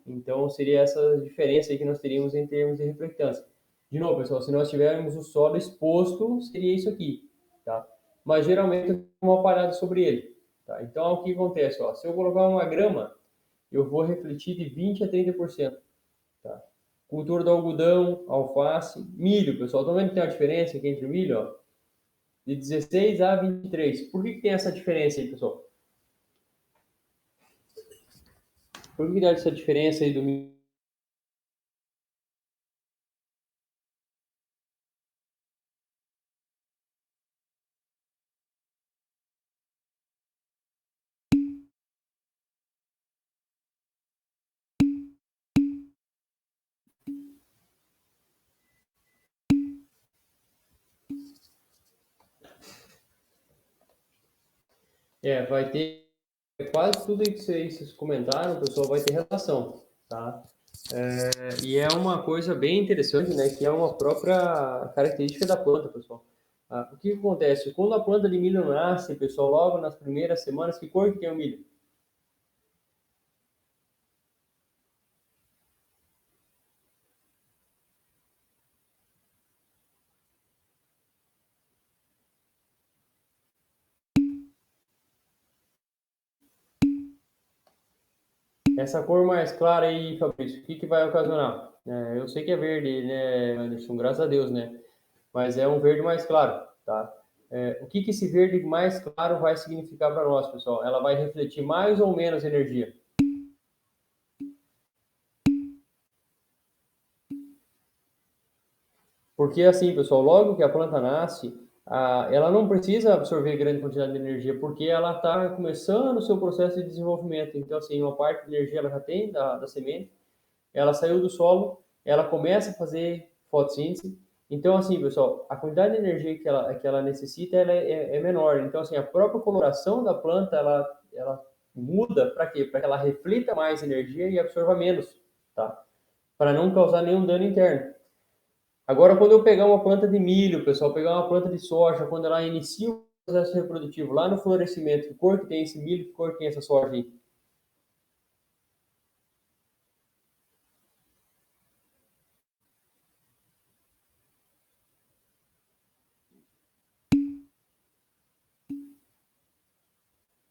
Então, seria essa diferença aí que nós teríamos em termos de reflectância. De novo, pessoal, se nós tivermos o solo exposto, seria isso aqui, tá? Mas geralmente uma parada sobre ele, tá? Então, o que acontece, ó? Se eu colocar uma grama, eu vou refletir de 20 a 30%, tá? Cultura do algodão, alface, milho, pessoal, estão vendo que tem uma diferença aqui entre o milho, ó? De 16 a 23. Por que tem essa diferença aí, pessoal? Por que dá essa diferença aí do milho? Vai ter quase tudo que vocês comentaram, pessoal, vai ter relação, tá? E é uma coisa bem interessante, né, que é uma própria característica da planta, pessoal. O que acontece? Quando a planta de milho nasce, pessoal, logo nas primeiras semanas, que cor que tem o milho? Essa cor mais clara aí, Fabrício, o que vai ocasionar? Eu sei que é verde, né, Anderson? Graças a Deus, né? Mas é um verde mais claro, tá? O que esse verde mais claro vai significar para nós, pessoal? Ela vai refletir mais ou menos energia? Porque assim, pessoal, logo que a planta nasce, ela não precisa absorver grande quantidade de energia, porque ela está começando o seu processo de desenvolvimento. Então, assim, uma parte de energia ela já tem da semente, ela saiu do solo, ela começa a fazer fotossíntese. Então, assim, pessoal, a quantidade de energia que ela necessita ela é menor. Então, assim, a própria coloração da planta ela muda para quê? Para que ela reflita mais energia e absorva menos, tá? Para não causar nenhum dano interno. Agora, quando eu pegar uma planta de milho, pessoal, pegar uma planta de soja, quando ela inicia o processo reprodutivo lá no florescimento, que cor que tem esse milho, que cor que tem essa soja aí?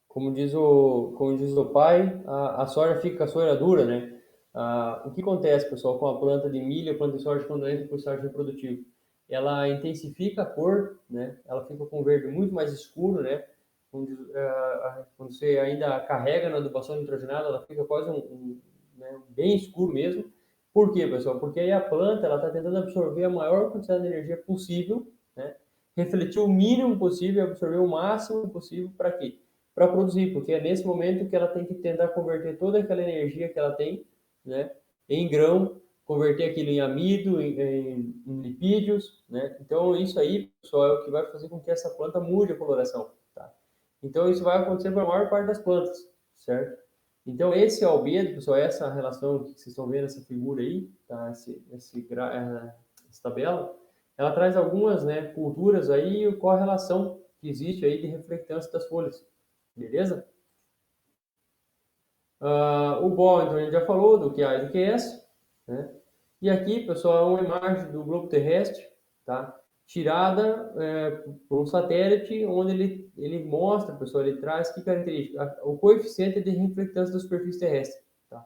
Como diz o pai, a soja fica com a soja dura, né? O que acontece, pessoal, com a planta de milho, a planta de soja, quando entra para o estágio reprodutivo? Ela intensifica a cor, né? Ela fica com um verde muito mais escuro, né? Quando você ainda carrega na adubação nitrogenada, ela fica quase né, bem escuro mesmo. Por quê, pessoal? Porque aí a planta ela está tentando absorver a maior quantidade de energia possível, né? Refletir o mínimo possível e absorver o máximo possível para quê? Para produzir, porque é nesse momento que ela tem que tentar converter toda aquela energia que ela tem, né, em grão converter aquilo em amido, em lipídios, né? Então, isso aí, pessoal, é o que vai fazer com que essa planta mude a coloração, tá? Então, isso vai acontecer para a maior parte das plantas, certo? Então, esse albedo, pessoal, essa relação que vocês estão vendo, essa figura aí, tá? Essa tabela, ela traz algumas, né, culturas aí e qual a relação que existe aí de reflectância das folhas, beleza? O BOL, então, a gente já falou do QA e do QS, né? E aqui, pessoal, é uma imagem do globo terrestre, tá? Tirada por um satélite, onde ele mostra, pessoal, ele traz que característica? O coeficiente de reflectância da superfície terrestre, tá?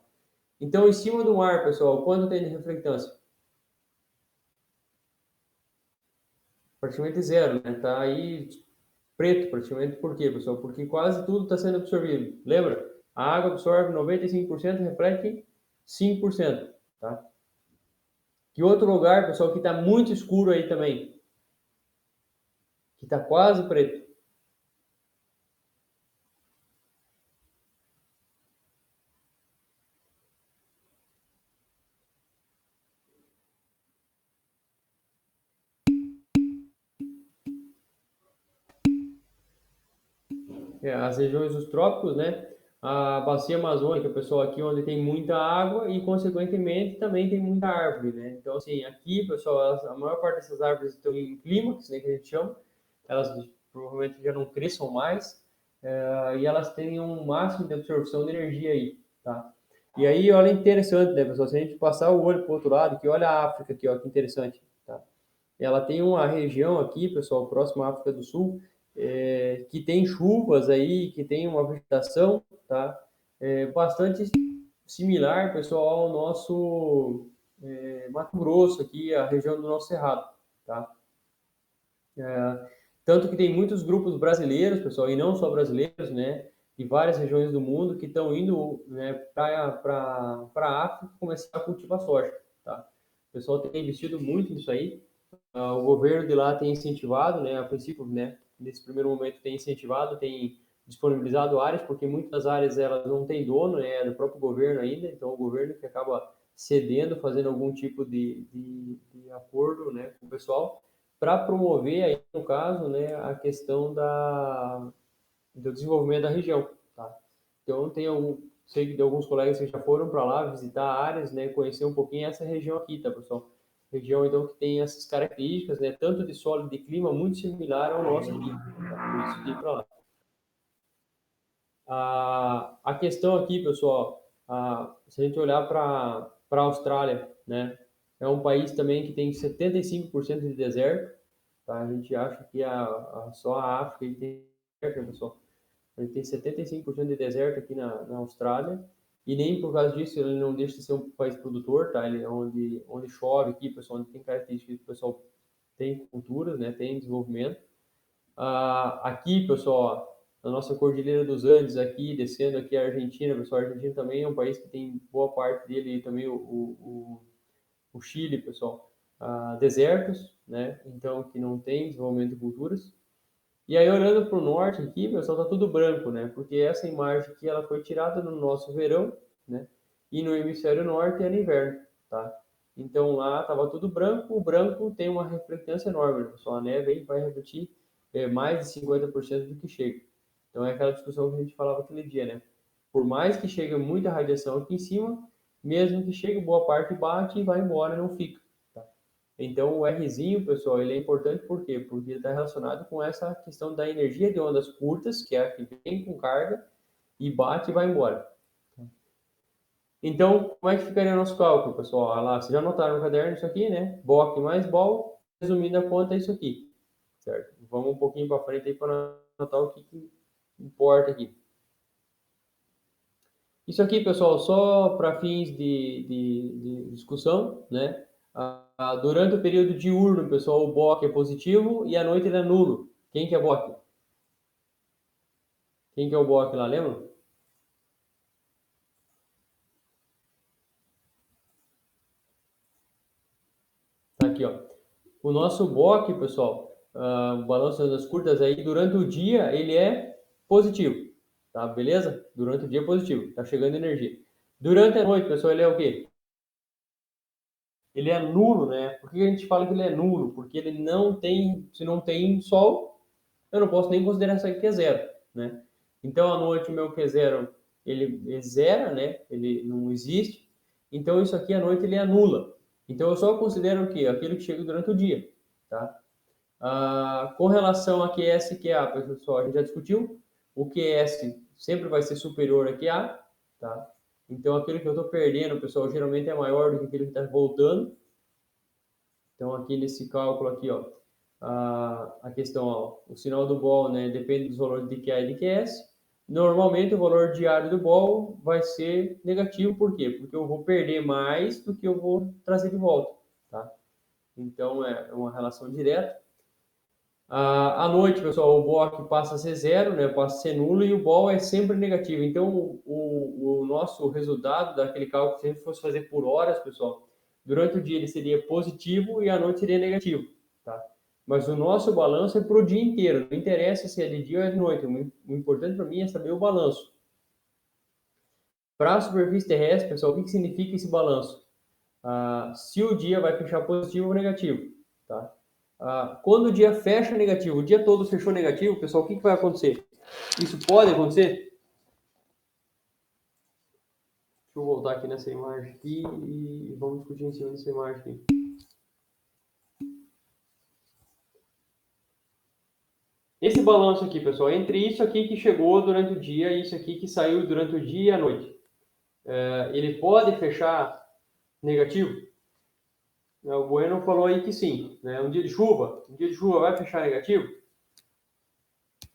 Então, em cima do mar, pessoal, quanto tem de reflectância? Praticamente zero, né? Tá aí preto, praticamente. Por quê, pessoal? Porque quase tudo está sendo absorvido. Lembra? A água absorve 95%, reflete 5%, tá? Que outro lugar, pessoal, que está muito escuro aí também, que está quase preto. As regiões dos trópicos, né? A bacia amazônica, pessoal, aqui onde tem muita água e, consequentemente, também tem muita árvore, né? Então, assim, aqui, pessoal, a maior parte dessas árvores estão em clímax, né, que a gente chama, elas provavelmente já não cresçam mais, e elas têm um máximo de absorção de energia aí, tá? E aí, olha, interessante, né, pessoal? Se a gente passar o olho para o outro lado, que olha a África aqui, ó, que interessante, tá? Ela tem uma região aqui, pessoal, próxima à África do Sul, que tem chuvas aí, que tem uma vegetação, tá? Bastante similar, pessoal, ao nosso Mato Grosso aqui, a região do nosso Cerrado, tá? Tanto que tem muitos grupos brasileiros, pessoal, e não só brasileiros, né? De várias regiões do mundo que estão indo, né, para a África começar a cultivar soja, tá? O pessoal tem investido muito nisso aí. O governo de lá tem incentivado, né, a princípio, né, nesse primeiro momento tem incentivado, tem disponibilizado áreas, porque muitas áreas elas não têm dono, né, é do próprio governo ainda, então o governo que acaba cedendo, fazendo algum tipo de acordo, né, com o pessoal, para promover aí, no caso, né, a questão do desenvolvimento da região, tá? Então sei de alguns colegas que já foram para lá visitar áreas, né, conhecer um pouquinho essa região aqui, tá, pessoal? Região então que tem essas características, né, tanto de solo e de clima muito similar ao nosso aqui, tá? Por isso que para lá. A questão aqui, pessoal, se a gente olhar para a Austrália, né, é um país também que tem 75% de deserto, tá? A gente acha que só a África tem deserto, pessoal. A gente tem 75% de deserto aqui na Austrália, e nem por causa disso ele não deixa de ser um país produtor, tá? Ele é onde chove aqui, pessoal, onde tem características que o pessoal tem culturas, né? Tem desenvolvimento. Aqui, pessoal, na nossa Cordilheira dos Andes, aqui, descendo aqui a Argentina, pessoal, a Argentina também é um país que tem boa parte dele, e também o Chile, pessoal, desertos, né? Então, que não tem desenvolvimento de culturas. E aí, olhando para o norte aqui, pessoal, tá tudo branco, né? Porque essa imagem aqui, ela foi tirada no nosso verão, né? E no hemisfério norte era inverno, tá? Então, lá tava tudo branco. O branco tem uma reflectância enorme, né, pessoal? A neve aí vai refletir mais de 50% do que chega. Então, é aquela discussão que a gente falava aquele dia, né? Por mais que chegue muita radiação aqui em cima, mesmo que chegue boa parte bate e vai embora, não fica. Então, o Rzinho, pessoal, ele é importante por quê? Porque ele está relacionado com essa questão da energia de ondas curtas, que é a que vem com carga e bate e vai embora. Então, como é que ficaria o nosso cálculo, pessoal? Lá, vocês já anotaram no caderno isso aqui, né? BOC mais BOL, resumindo a conta, é isso aqui, certo? Vamos um pouquinho para frente aí para anotar o que importa aqui. Isso aqui, pessoal, só para fins de discussão, né? Durante o período diurno, pessoal, o BOC é positivo e à noite ele é nulo. Quem que é BOC? Quem que é o BOC lá, lembra? Tá aqui, ó. O nosso BOC, pessoal, o balanço das curtas aí, durante o dia ele é positivo, tá? Beleza? Durante o dia é positivo, tá chegando energia. Durante a noite, pessoal, ele é o quê? ele é nulo, né? Por que a gente fala que ele é nulo? Porque ele não tem, se não tem sol, eu não posso nem considerar isso aqui que é zero, né? Então, à noite, o meu Q0, ele zera, né? Ele não existe. Então, isso aqui, à noite, ele anula. Então, eu só considero o quê? Aquilo que chega durante o dia, tá? Com relação a QS e QA, pessoal, a gente já discutiu. O QS sempre vai ser superior a QA, tá? Então, aquilo que eu estou perdendo, pessoal, geralmente é maior do que aquilo que está voltando. Então, aqui nesse cálculo aqui, ó, a questão, ó, o sinal do BOL, né, depende dos valores de QA e de QS. Normalmente, o valor diário do BOL vai ser negativo, por quê? Porque eu vou perder mais do que eu vou trazer de volta, tá? Então, é uma relação direta. À noite, pessoal, o BOL aqui passa a ser zero, né, passa a ser nulo, e o BOL é sempre negativo. Então, o nosso resultado daquele cálculo, se a gente fosse fazer por horas, pessoal, durante o dia ele seria positivo e à noite seria negativo, tá? Mas o nosso balanço é para o dia inteiro, não interessa se é de dia ou é de noite, o importante para mim é saber o balanço. Para a superfície terrestre, pessoal, o que significa esse balanço? Se o dia vai fechar positivo ou negativo, tá? Quando o dia fecha negativo, o dia todo fechou negativo, pessoal, o que vai acontecer? Isso pode acontecer? Deixa eu voltar aqui nessa imagem aqui e vamos discutir em cima dessa imagem aqui. Esse balanço aqui, pessoal, entre isso aqui que chegou durante o dia e isso aqui que saiu durante o dia e a noite, ele pode fechar negativo? O Bueno falou aí que sim, né? Um dia de chuva vai fechar negativo?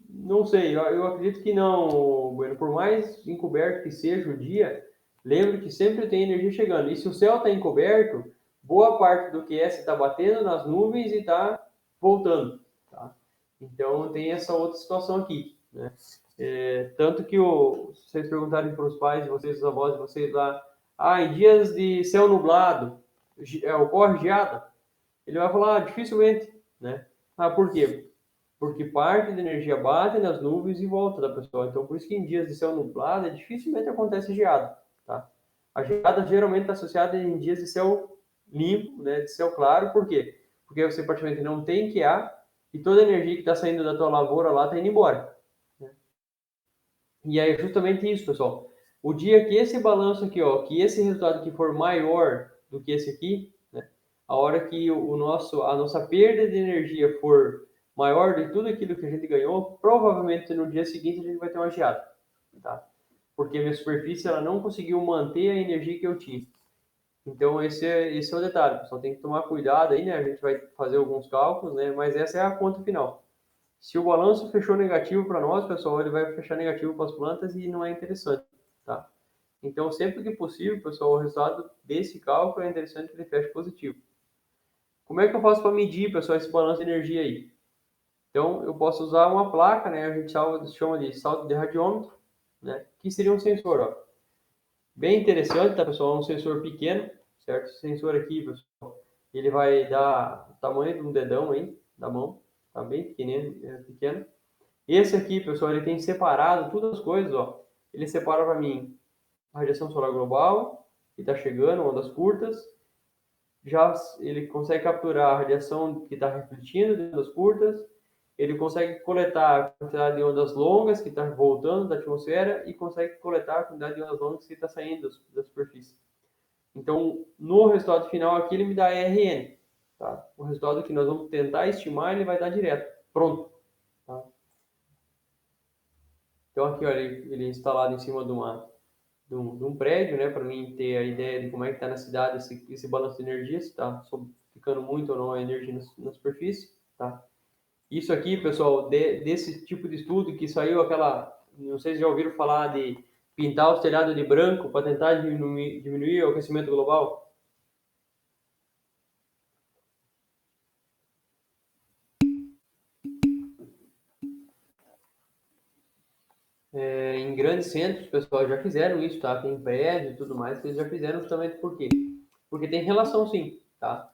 Não sei, eu acredito que não, Bueno. Por mais encoberto que seja o dia, lembre que sempre tem energia chegando. E se o céu está encoberto, boa parte do QS está batendo nas nuvens e está voltando, tá? Então tem essa outra situação aqui, né? Tanto que se vocês perguntarem para os pais de vocês, os avós de vocês lá, em dias de céu nublado, ocorre geada? Ele vai falar, dificilmente, né? Por quê? Porque parte da energia bate nas nuvens e volta da pessoa. Então, por isso que em dias de céu nublado, dificilmente acontece geada, tá? A geada geralmente está associada em dias de céu limpo, né, de céu claro. Por quê? Porque você praticamente não tem QA e toda a energia que está saindo da tua lavoura lá está indo embora, né? E aí é justamente isso, pessoal. O dia que esse balanço aqui, ó, que esse resultado aqui for maior do que esse aqui, né, a hora que a nossa perda de energia for maior de tudo aquilo que a gente ganhou, provavelmente no dia seguinte a gente vai ter uma geada, tá? Porque minha superfície ela não conseguiu manter a energia que eu tinha. Então esse é o detalhe, pessoal, tem que tomar cuidado aí, né? A gente vai fazer alguns cálculos, né? Mas essa é a conta final. Se o balanço fechou negativo para nós, pessoal, ele vai fechar negativo para as plantas e não é interessante, tá? Então, sempre que possível, pessoal, o resultado desse cálculo é interessante que ele feche positivo. Como é que eu faço para medir, pessoal, esse balanço de energia aí? Então, eu posso usar uma placa, né? A gente chama de salto de radiômetro, né? Que seria um sensor, ó. Bem interessante, tá, pessoal? É um sensor pequeno, certo? Esse sensor aqui, pessoal, ele vai dar o tamanho de um dedão aí, da mão, tá bem pequenininho, pequeno. Esse aqui, pessoal, ele tem separado todas as coisas, ó. Ele separa para mim a radiação solar global, que está chegando, ondas curtas. Já ele consegue capturar a radiação que está refletindo de ondas curtas. Ele consegue coletar a quantidade de ondas longas que está voltando da atmosfera e consegue coletar a quantidade de ondas longas que está saindo da superfície. Então, no resultado final aqui, ele me dá RN. Tá? O resultado que nós vamos tentar estimar, ele vai dar direto. Pronto. Tá? Então, aqui, olha, ele é instalado em cima de um prédio, né? Para mim ter a ideia de como é que está na cidade esse balanço de energia, se está ficando muito ou não a energia na superfície. Tá? Isso aqui, pessoal, desse tipo de estudo que saiu não sei se já ouviram falar de pintar os telhados de branco para tentar diminuir o aquecimento global. Em grandes centros, pessoal, já fizeram isso, tá? Tem prédios e tudo mais que eles já fizeram justamente por quê? Porque tem relação, sim, tá?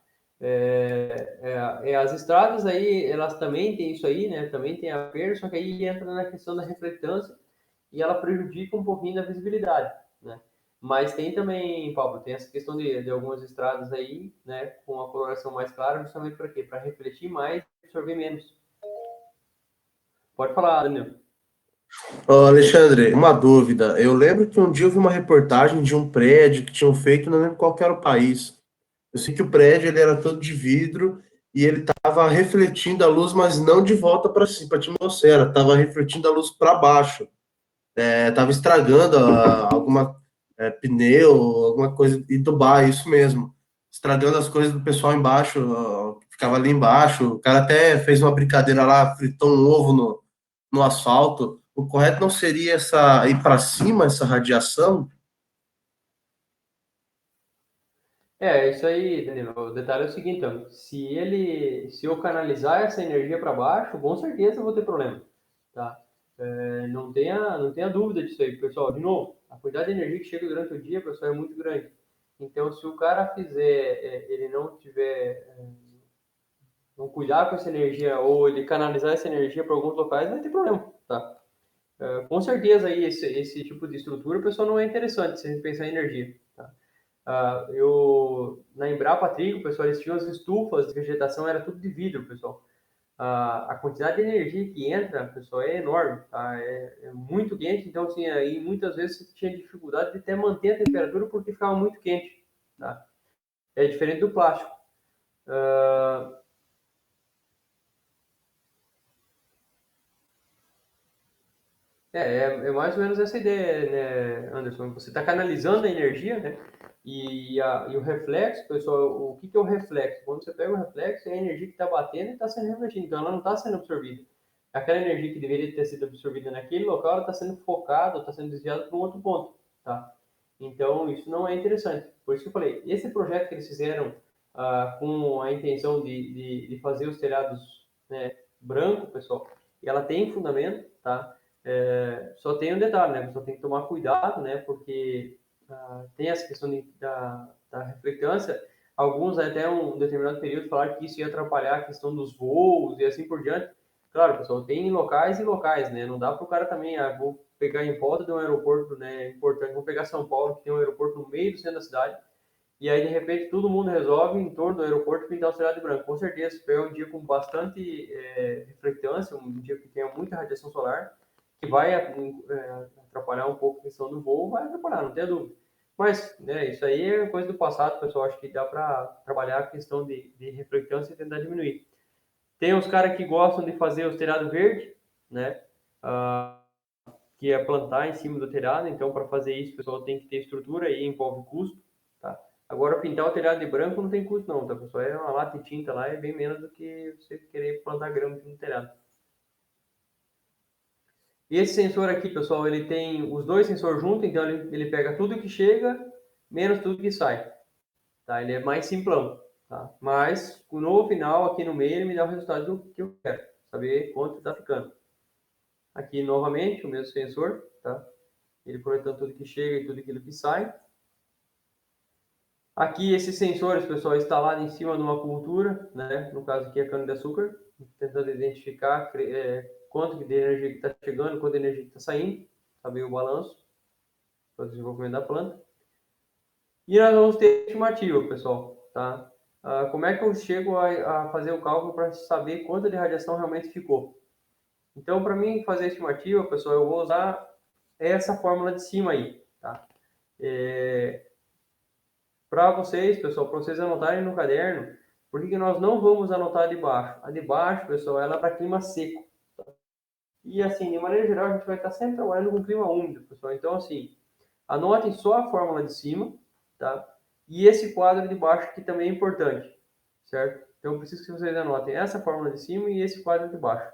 As estradas aí, elas também têm isso aí, né? Também tem a perda, só que aí entra na questão da refletância e ela prejudica um pouquinho da visibilidade, né? Mas tem também, Pablo, tem essa questão de algumas estradas aí, né, com a coloração mais clara, justamente para quê? Para refletir mais e absorver menos. Pode falar, Daniel. Ô, Alexandre, uma dúvida. Eu lembro que um dia eu vi uma reportagem de um prédio que tinham feito, não lembro qual que era o país. Eu sei que o prédio ele era todo de vidro e ele estava refletindo a luz, mas não de volta para cima, para a atmosfera, estava refletindo a luz para baixo. Estava estragando alguma pneu, alguma coisa, e do bar, isso mesmo. Estragando as coisas do pessoal embaixo, que ficava ali embaixo. O cara até fez uma brincadeira lá, fritou um ovo no asfalto. O correto não seria essa ir para cima, essa radiação? Isso aí, Danilo. O detalhe é o seguinte, então, se eu canalizar essa energia para baixo, com certeza eu vou ter problema, tá? Não tenha dúvida disso aí, pessoal. De novo, a quantidade de energia que chega durante o dia, pessoal, é muito grande. Então, se o cara ele não tiver, não cuidar com essa energia ou ele canalizar essa energia para alguns locais, vai ter problema, tá? Com certeza aí esse tipo de estrutura, pessoal, não é interessante se a gente pensar em energia, tá? Na Embrapa Trigo, pessoal, eles tinham as estufas de vegetação, era tudo de vidro, pessoal. A quantidade de energia que entra, pessoal, é enorme, tá? É muito quente, então, assim, aí muitas vezes você tinha dificuldade de até manter a temperatura porque ficava muito quente, tá? É diferente do plástico. Ah, é mais ou menos essa ideia, né, Anderson? Você está canalizando a energia, né? E o reflexo, pessoal, o que é o reflexo? Quando você pega o reflexo, é a energia que está batendo e está sendo refletida, então ela não está sendo absorvida. Aquela energia que deveria ter sido absorvida naquele local, ela está sendo focada, está sendo desviada para um outro ponto, tá? Então, isso não é interessante. Por isso que eu falei, esse projeto que eles fizeram com a intenção de fazer os telhados, né, branco, pessoal, e ela tem fundamento, tá? Só tem um detalhe, né? Só tem que tomar cuidado, né? Porque tem essa questão da reflectância. Alguns até um determinado período falaram que isso ia atrapalhar a questão dos voos e assim por diante. Claro, pessoal, tem locais e locais, né? Não dá para o cara também, vou pegar em volta de um aeroporto, né? Importante, vou pegar São Paulo, que tem um aeroporto no meio do centro da cidade, e aí de repente todo mundo resolve em torno do aeroporto pintar o telhado de branco. Com certeza, se pegar um dia com bastante reflectância, um dia que tenha muita radiação solar, que vai atrapalhar um pouco a questão do voo, vai atrapalhar, não tenha dúvida. Mas, né, isso aí é coisa do passado, pessoal. Acho que dá para trabalhar a questão de reflectância e tentar diminuir. Tem os caras que gostam de fazer os telhados verdes, né? Que é plantar em cima do telhado. Então, para fazer isso, o pessoal tem que ter estrutura e envolve custo, tá? Agora, pintar o telhado de branco não tem custo não, tá, pessoal? É uma lata de tinta lá, é bem menos do que você querer plantar grama no telhado. E esse sensor aqui, pessoal, ele tem os dois sensores juntos, então ele pega tudo que chega, menos tudo que sai, tá? Ele é mais simplão, tá? Mas, no final, aqui no meio, ele me dá o resultado do que eu quero, saber quanto está ficando. Aqui, novamente, o mesmo sensor, tá? Ele coletando tudo que chega e tudo aquilo que sai. Aqui, esses sensores, pessoal, instalados em cima de uma cultura, né? No caso aqui é cana-de-açúcar, tentando identificar quanto de energia que está chegando, quanto de energia que está saindo, saber o balanço para o desenvolvimento da planta. E nós vamos ter estimativa, pessoal, tá? Como é que eu chego a fazer o cálculo para saber quanto de radiação realmente ficou? Então, para mim fazer a estimativa, pessoal, eu vou usar essa fórmula de cima aí, tá? Para vocês, pessoal, para vocês anotarem no caderno, por que nós não vamos anotar a de baixo? A de baixo, pessoal, ela é para clima seco. E assim, de maneira geral, a gente vai estar sempre trabalhando com clima úmido, pessoal. Então, assim, anotem só a fórmula de cima, tá? E esse quadro de baixo que também é importante, certo? Então, eu preciso que vocês anotem essa fórmula de cima e esse quadro de baixo.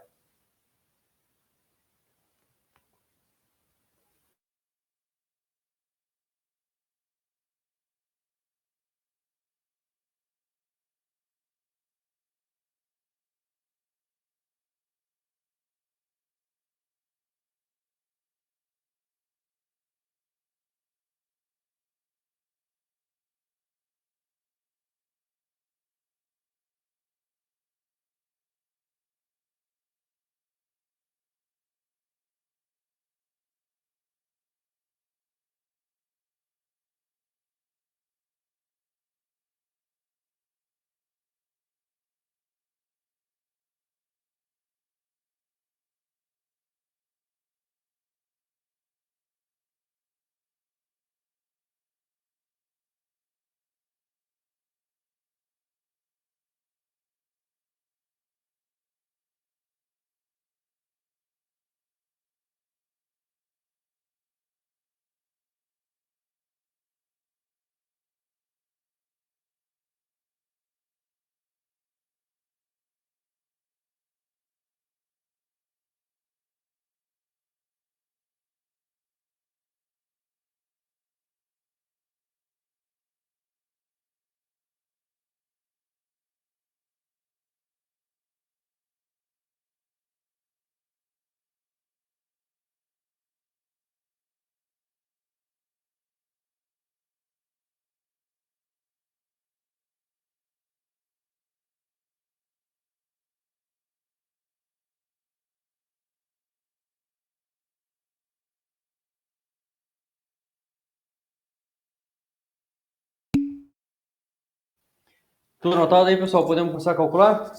Tudo anotado aí, pessoal? Podemos começar a calcular?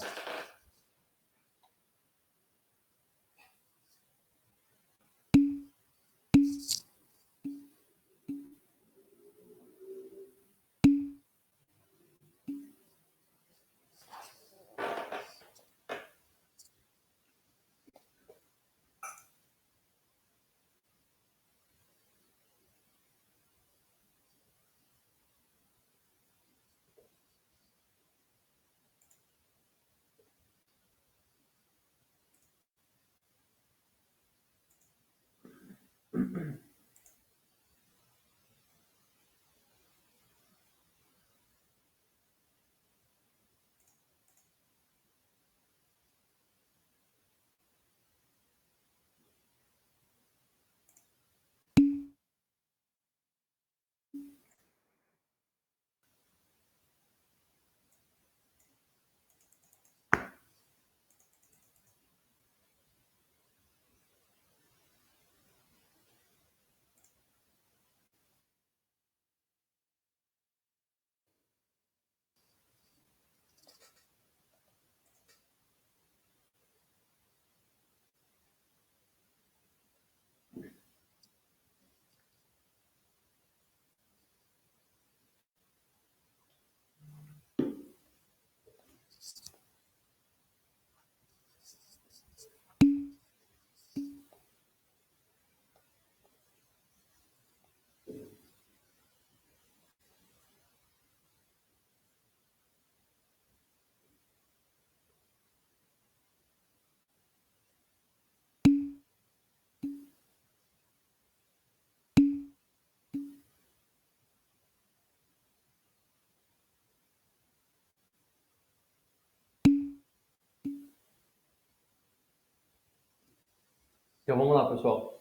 Então vamos lá, pessoal.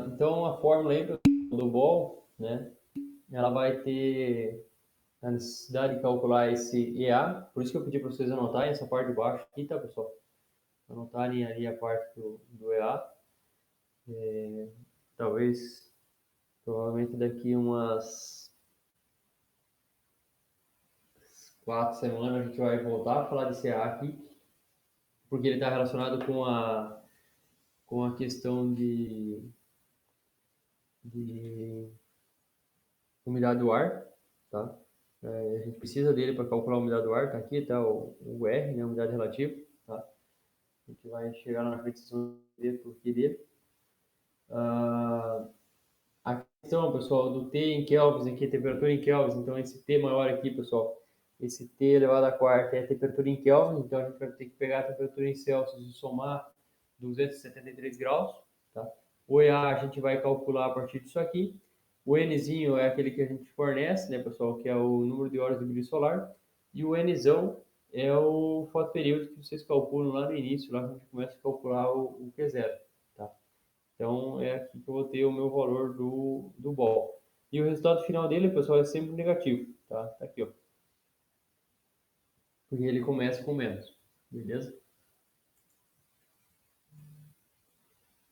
Então a fórmula aí do BOL, né? Ela vai ter a necessidade de calcular esse EA, por isso que eu pedi para vocês anotarem essa parte de baixo aqui, tá, pessoal? Anotarem ali a parte do EA. Talvez, provavelmente daqui umas 4 semanas a gente vai voltar a falar desse EA aqui, porque ele está relacionado com a questão de umidade do ar, tá? A gente precisa dele para calcular a umidade do ar, tá aqui, tá? O R, né? Umidade relativa, tá? A gente vai chegar lá na frente, vocês vão ver por que dele. A questão, pessoal, do T em kelvins aqui, temperatura em kelvins, então esse T maior aqui, pessoal, esse T elevado à quarta é a temperatura em kelvins, então a gente vai ter que pegar a temperatura em Celsius e somar 273 graus, tá? O EA a gente vai calcular a partir disso aqui. O Nzinho é aquele que a gente fornece, né, pessoal, que é o número de horas de brilho solar. E o Nzão é o fotoperíodo que vocês calculam lá no início, lá quando a gente começa a calcular o Q0, tá? Então, é aqui que eu vou ter o meu valor do BOL. E o resultado final dele, pessoal, é sempre negativo, tá? Tá aqui, ó. Porque ele começa com menos, beleza?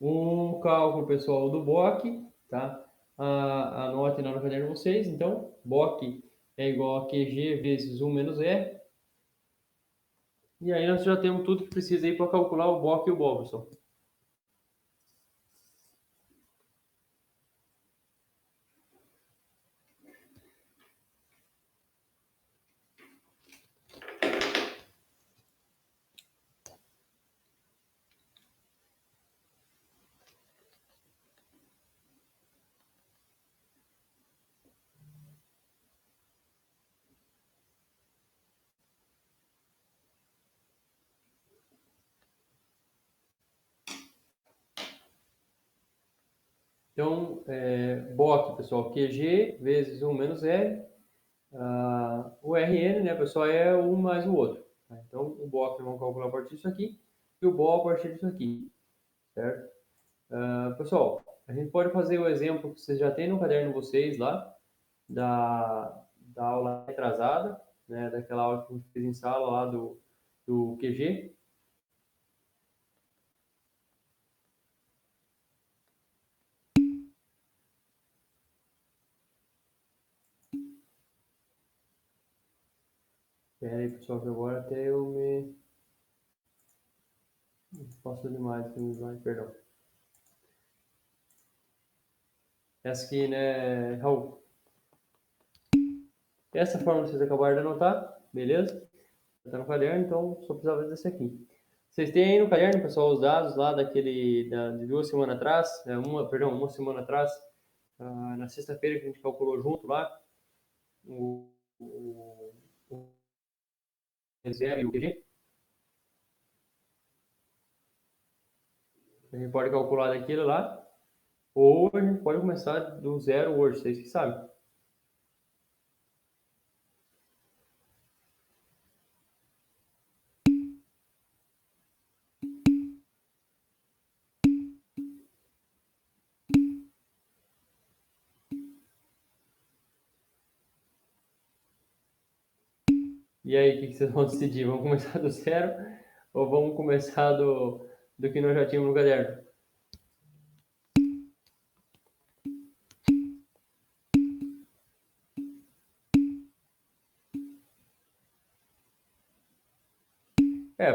O cálculo, pessoal, do BOC, tá? Anote lá no caderno de vocês. Então, BOC é igual a QG vezes 1 menos E. E aí nós já temos tudo que precisa aí para calcular o BOC e o BOL, pessoal. Então, BOC, pessoal, QG vezes 1 menos R. O RN, né, pessoal, é um mais o outro. Tá? Então, o BOC vamos calcular a partir disso aqui e o BOL a partir disso aqui, certo? Pessoal, a gente pode fazer o exemplo que vocês já têm no caderno de vocês lá, da aula atrasada, né, daquela aula que a gente fez em sala lá do QG. Espera aí, pessoal, que agora até eu me... Posso demais aqui no slide, perdão. Essa aqui, né, Raul? Essa forma vocês acabaram de anotar, beleza? Tá no caderno, então só precisava desse aqui. Vocês têm aí no caderno, pessoal, os dados lá de 2 semanas atrás, uma semana atrás, na sexta-feira que a gente calculou junto lá, o zero e o QG. A gente pode calcular daquilo lá, ou a gente pode começar do zero hoje, vocês que sabem. E aí, o que vocês vão decidir? Vamos começar do zero ou vamos começar do que nós já tínhamos no caderno?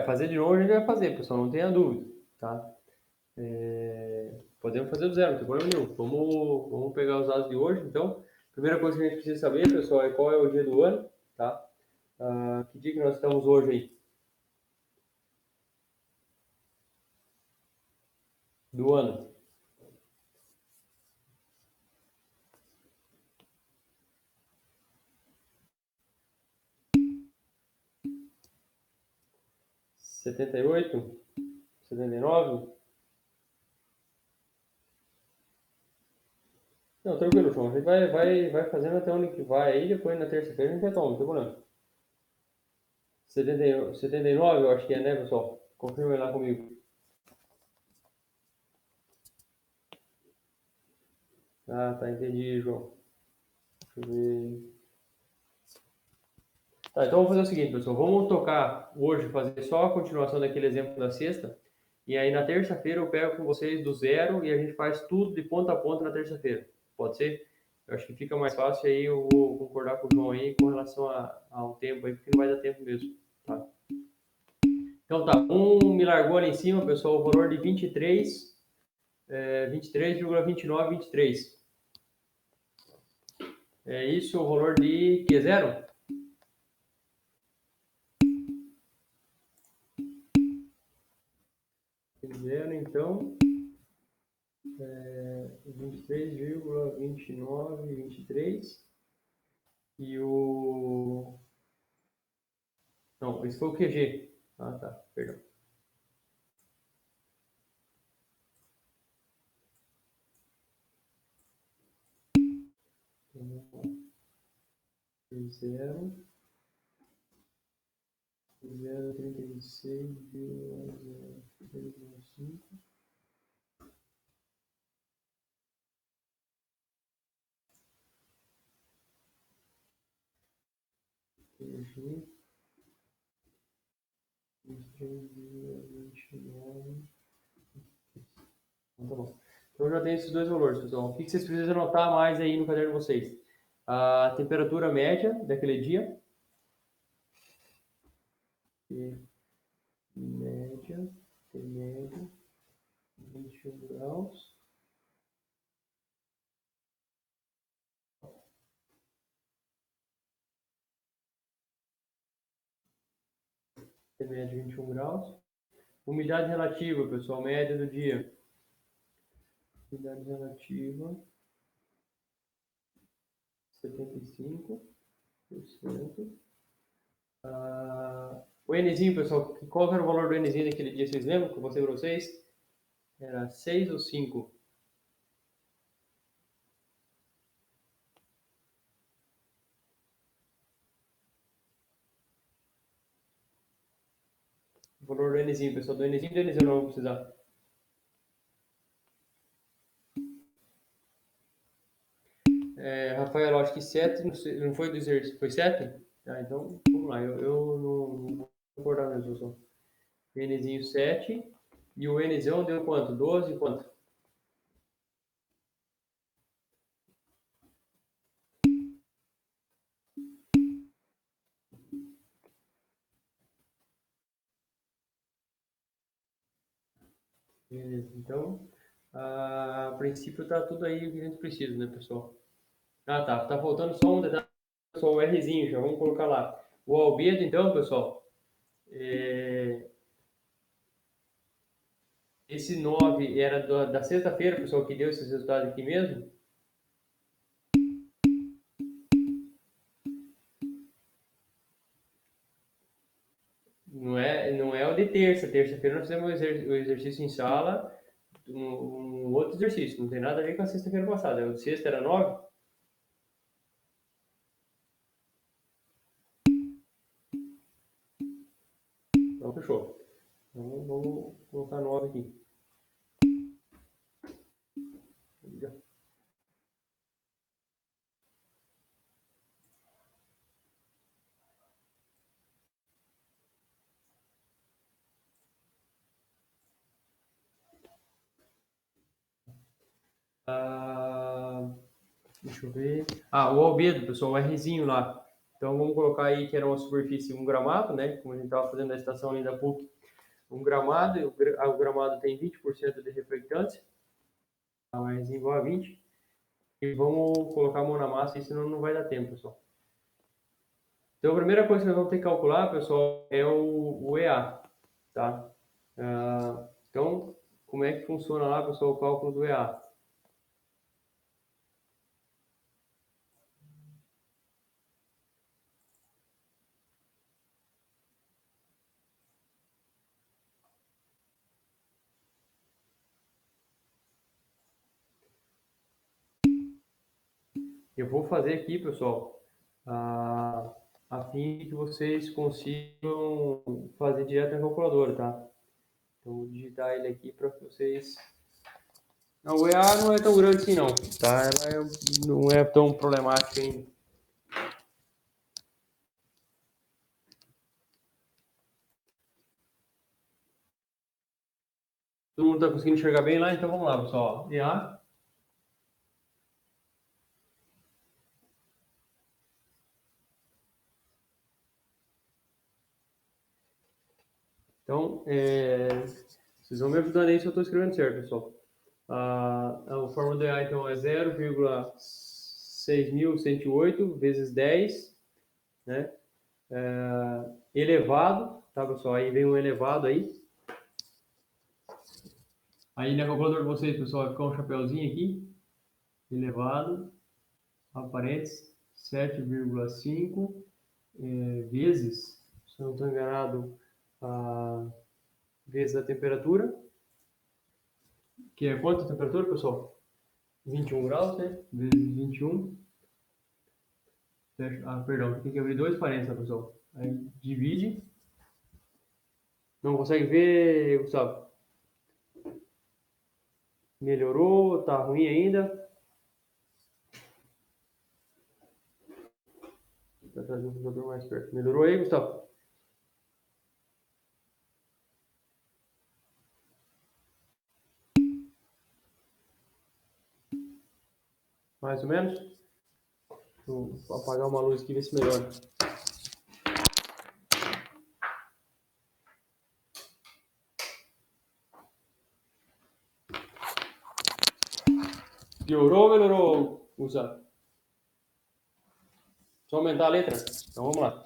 Fazer de novo a gente vai fazer, pessoal, não tenha dúvida, tá? Podemos fazer do zero, não tem problema nenhum. Vamos pegar os dados de hoje, então. Primeira coisa que a gente precisa saber, pessoal, é qual é o dia do ano, tá? Que dia que nós estamos hoje aí? Do ano. Setenta e oito? 79? Não, tranquilo, João. A gente vai fazendo até onde que vai aí, depois na terça-feira a gente retoma, não tem problema. 79, eu acho que é, né, pessoal? Confirma lá comigo. Ah, tá, entendi, João. Deixa eu ver. Tá, então vamos fazer o seguinte, pessoal. Vamos tocar hoje, fazer só a continuação daquele exemplo da sexta. E aí na terça-feira eu pego com vocês do zero e a gente faz tudo de ponta a ponta na terça-feira. Pode ser? Eu acho que fica mais fácil aí, eu vou concordar com o João aí com relação ao tempo aí, porque não vai dar tempo mesmo, tá? Então tá, me largou ali em cima, pessoal, o valor de 23,2923. É isso, o valor de que zero? Zero, então, 23,2923. E o... Não, esse foi o QG. Ah, tá, perdão. Zero, 0,36,035. QG, 23,29. Então, tá bom. Então, eu já tenho esses dois valores, pessoal. O que vocês precisam anotar mais aí no caderno de vocês? A temperatura média daquele dia. E média, média, 21 graus. Média, 21 graus. Umidade relativa, pessoal, média do dia. Umidade relativa, 75%. O Nzinho, pessoal, qual era o valor do Nzinho naquele dia? Vocês lembram que eu mostrei para vocês? Era 6 ou 5? O valor do Nzinho, pessoal. Do Nzinho e do Nzinho eu não vou precisar. Rafael, acho que 7, não foi do exercício, foi 7? Então, vamos lá, eu não vou concordar mesmo, pessoal. Nzinho 7, e o Nzão deu quanto? 12, quanto? Beleza, então, a princípio tá tudo aí que a gente precisa, né, pessoal? Ah, tá faltando só um detalhe, só o Rzinho, já vamos colocar lá. O albedo, então, pessoal, esse 9 era da sexta-feira, pessoal, que deu esses resultados aqui mesmo. Não é o de terça. Terça-feira nós fizemos o exercício em sala, um outro exercício. Não tem nada a ver com a sexta-feira passada. O sexta era 9. Então, fechou. Então, vamos colocar 9 aqui. Deixa eu ver. O albedo, pessoal, o Rzinho lá. Então, vamos colocar aí que era uma superfície, um gramado, né? Como a gente estava fazendo na estação ali da PUC. Um gramado, e o gramado tem 20% de reflectância. O Rzinho igual a 20. E vamos colocar a mão na massa, senão não vai dar tempo, pessoal. Então, a primeira coisa que nós vamos ter que calcular, pessoal, é o EA, tá? Então, como é que funciona lá, pessoal, o cálculo do EA? Eu vou fazer aqui, pessoal, a fim de que vocês consigam fazer direto na calculadora, tá? Então, vou digitar ele aqui para vocês. Não, o EA não é tão grande assim, não, tá? Ela não é tão problemática ainda. Todo mundo está conseguindo enxergar bem lá? Então, vamos lá, pessoal. EA. Então, vocês vão me ajudando aí se eu estou escrevendo certo, pessoal. A fórmula do EA, então, é 0,6108 vezes 10, né? Elevado, tá, pessoal? Aí vem um elevado aí. Aí na calculadora de vocês, pessoal, vai ficar um chapeuzinho aqui. Elevado, a parênteses, 7,5 vezes, se não estou enganado, vezes a temperatura. Que é quanto a temperatura, pessoal? 21 graus, né? Vezes 21. Perdão, tem que abrir dois parênteses, tá, pessoal? Aí divide. Não consegue ver, Gustavo? Melhorou? Tá ruim ainda? Vou trazer o computador mais perto. Melhorou aí, Gustavo? Mais ou menos? Vou apagar uma luz aqui e ver se melhora. Piorou ou melhorou, Gustavo? Só aumentar a letra? Então vamos lá.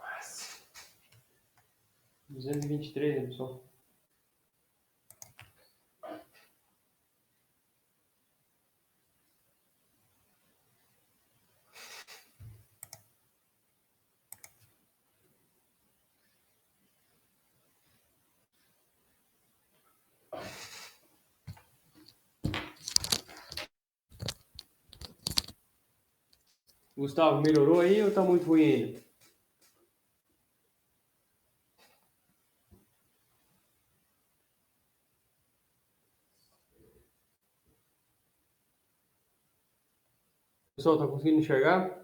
Nossa. 223, né, pessoal? Gustavo, melhorou aí ou tá muito ruim ainda? Pessoal, tá conseguindo enxergar?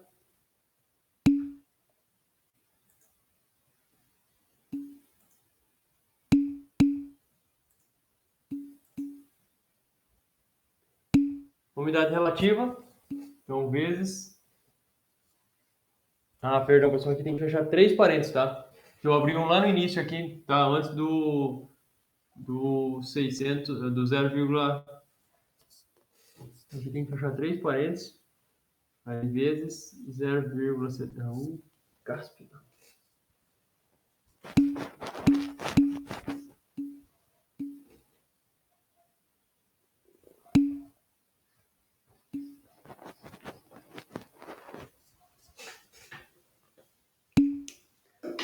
Umidade relativa, então vezes... Ah, perdão, pessoal, aqui tem que fechar 3 parênteses, tá? Eu abri um lá no início aqui, tá? Antes do 600, do 0, aqui tem que fechar 3 parênteses, aí vezes 0,71 CASP.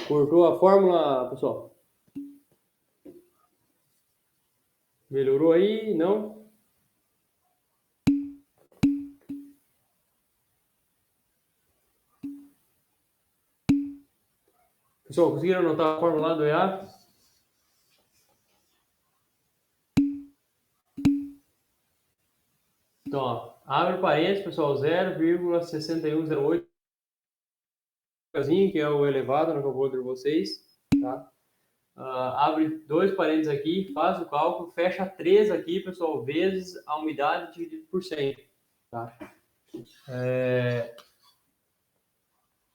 Cortou a fórmula, pessoal? Melhorou aí? Não? Pessoal, conseguiram anotar a fórmula lá do EA? Então, ó, abre parênteses, pessoal, 0,6108, que é o elevado no que eu vou para vocês, tá? Abre 2 parênteses aqui, faz o cálculo, fecha 3 aqui, pessoal, vezes a umidade dividido por 100, tá?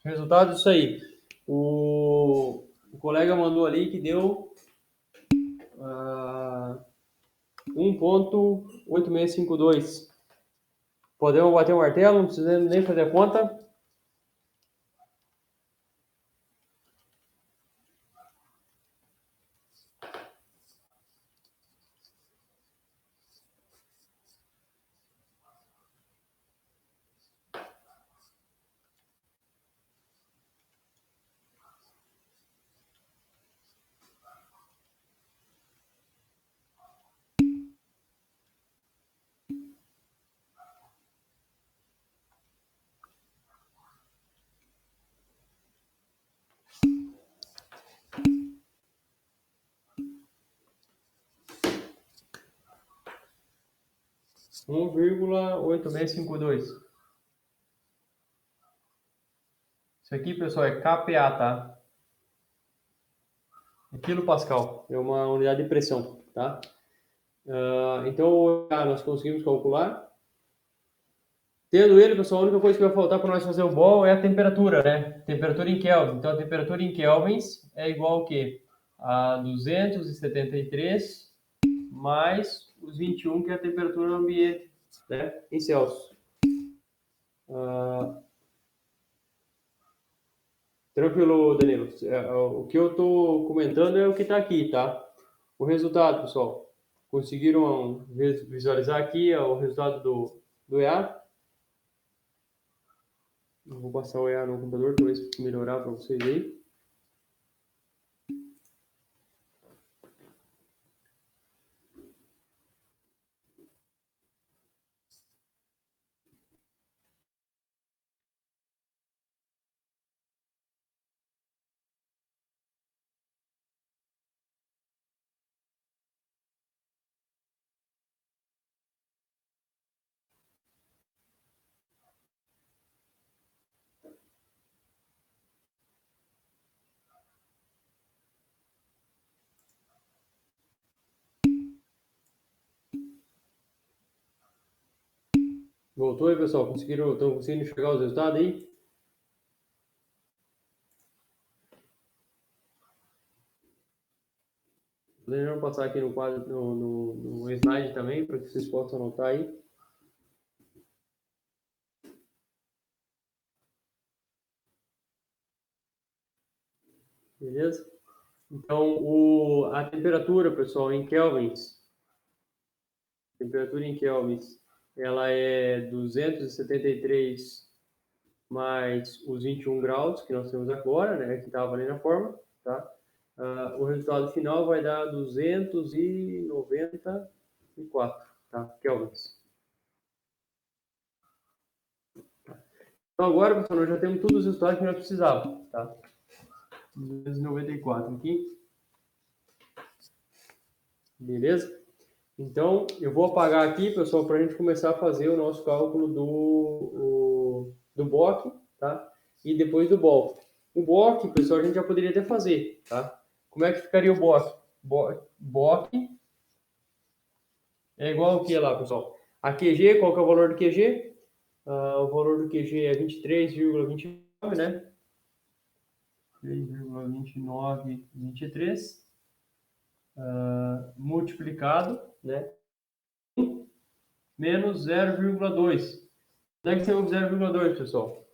Resultado disso aí. O colega mandou ali que deu 1,8652. Podemos bater o martelo, não precisa nem fazer a conta. Um 1,8652. Isso aqui, pessoal, é kPa, tá? É quilopascal. É uma unidade de pressão, tá? Então, nós conseguimos calcular. Tendo ele, pessoal, a única coisa que vai faltar para nós fazer o bol é a temperatura, né? Temperatura em Kelvin. Então, a temperatura em kelvins é igual ao quê? A 273 mais os 21, que é a temperatura do ambiente, né? Em Celsius. Tranquilo, Danilo. O que eu estou comentando é o que está aqui, tá? O resultado, pessoal. Conseguiram visualizar aqui o resultado do EA? Eu vou passar o EA no computador, talvez melhorar para vocês aí. Voltou aí, pessoal? Estão conseguindo enxergar os resultados aí? Vou passar aqui no quadro, no slide também, para que vocês possam anotar aí. Beleza? Então, a temperatura, pessoal, em kelvins, ela é 273 mais os 21 graus que nós temos agora, né, que estava ali na forma, tá? O resultado final vai dar 294, tá? Kelvins. Então agora, pessoal, nós já temos todos os resultados que nós precisávamos, tá? 294 aqui. Beleza? Então, eu vou apagar aqui, pessoal, para a gente começar a fazer o nosso cálculo do BOC, tá? E depois do BOL. O BOC, pessoal, a gente já poderia até fazer, tá? Como é que ficaria o BOC? BOC é igual ao que lá, pessoal? A QG, qual que é o valor do QG? O valor do QG é 23,29, né? 3,2923 multiplicado, né? Menos 0,2. Onde é que saiu 0,2, pessoal?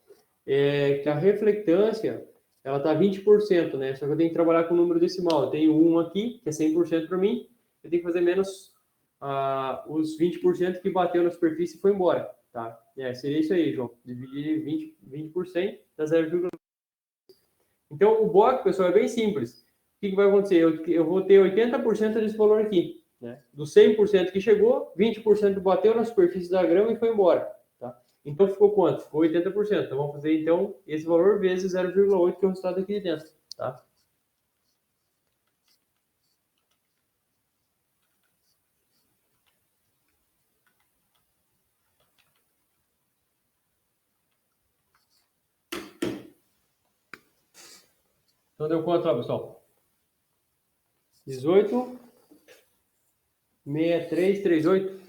É que a reflectância, ela está 20%, né? Só que eu tenho que trabalhar com o número decimal. Eu tenho 1 aqui, que é 100% para mim. Eu tenho que fazer menos os 20% que bateu na superfície e foi embora, tá? Seria isso aí, João. Dividir 20% dá 0,2. Então, o BOC, pessoal, é bem simples. O que vai acontecer? Eu vou ter 80% desse valor aqui, né? Do 100% que chegou, 20% bateu na superfície da grama e foi embora, tá? Então, ficou quanto? Ficou 80%. Então, vamos fazer, então, esse valor vezes 0,8, que é o resultado aqui de dentro, tá? Então, deu quanto lá, pessoal? 18, 6338.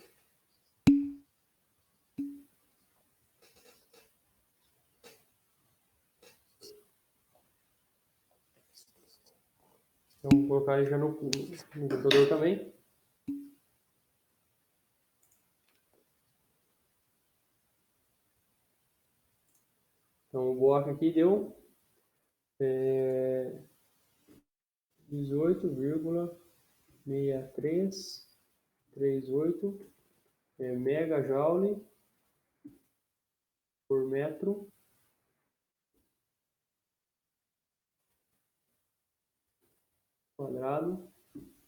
Então, vou colocar ele já no computador também. Então, o BOC aqui deu 18,6338 megajoule por metro quadrado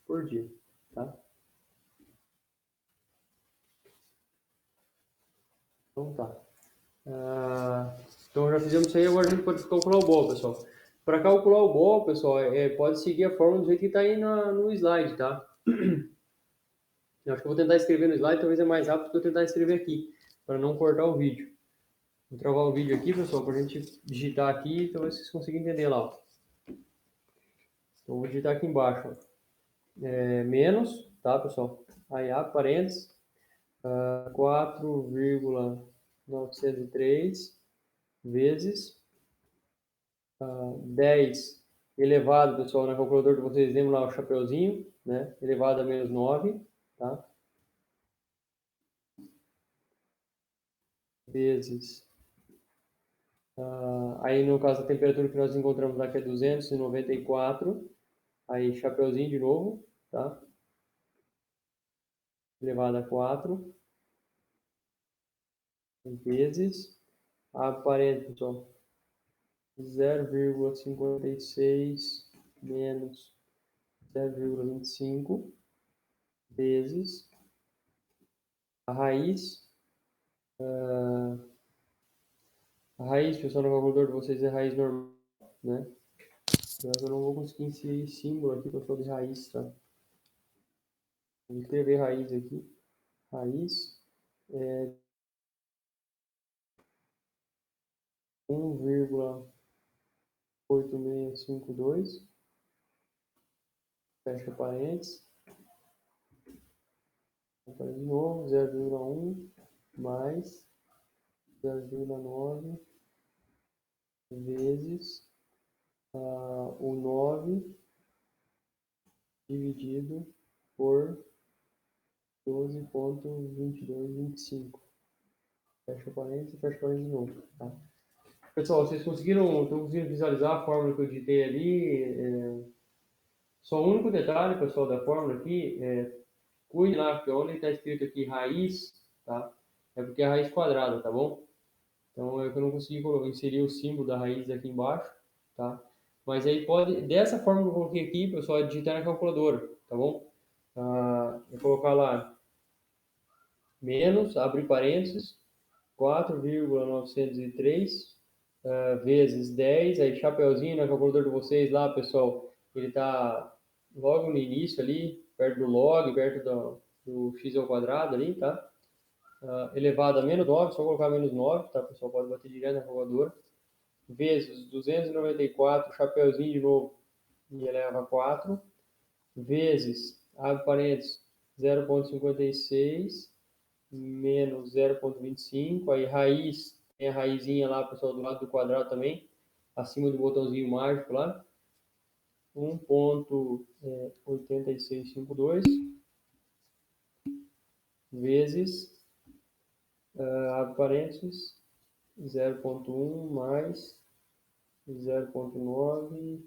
por dia, tá? Então tá. Então já fizemos isso aí, agora a gente pode calcular o BOL, pessoal. Para calcular o BOL, pessoal, pode seguir a fórmula do jeito que está aí no slide, tá? Eu acho que eu vou tentar escrever no slide, talvez é mais rápido que eu tentar escrever aqui, para não cortar o vídeo. Vou travar o vídeo aqui, pessoal, para a gente digitar aqui, talvez vocês consigam entender lá. Ó. Então, vou digitar aqui embaixo. Ó. Menos, tá, pessoal? Aí, parênteses, 4,903 vezes 10 elevado, pessoal, na calculadora de vocês, lembram lá o chapeuzinho, né? Elevado a menos 9, tá? Vezes. Aí, no caso, a temperatura que nós encontramos aqui é 294. Aí, chapeuzinho de novo, tá? Elevado a 4. Vezes. Parênteses, pessoal. 0,56 menos 0,25 vezes a raiz. A raiz, pessoal, no calculador de vocês é raiz normal, né? Eu não vou conseguir inserir símbolo aqui, pessoal, de raiz, tá? Vou escrever raiz aqui. Raiz é 1,8652. Fecha parênteses. Então, de novo, 0,1 mais 0,9 vezes o 9 dividido por 12,2225. Fecha parênteses de novo. Tá? Pessoal, vocês estão conseguindo visualizar a fórmula que eu digitei ali? Só um único detalhe, pessoal, da fórmula aqui, cuide lá, porque onde está escrito aqui raiz, tá? É porque é raiz quadrada, tá bom? Então, eu não consegui inserir o símbolo da raiz aqui embaixo, tá? Mas aí dessa forma que eu coloquei aqui, pessoal, é digitar na calculadora, tá bom? Vou colocar lá menos, abrir parênteses, 4,903 vezes 10, aí chapeuzinho na calculadora de vocês lá, pessoal, ele tá logo no início ali, perto do log, perto do x ao quadrado ali, tá? Elevado a menos 9, só colocar menos 9, tá, pessoal? Pode bater direto na calculadora. Vezes 294, chapeuzinho de novo, e eleva a 4, vezes, abre parênteses, 0,56, menos 0,25, aí raiz, tem a raizinha lá, pessoal, do lado do quadrado também, acima do botãozinho mágico lá, 1,8652, vezes, abre parênteses, 0,1 mais 0,9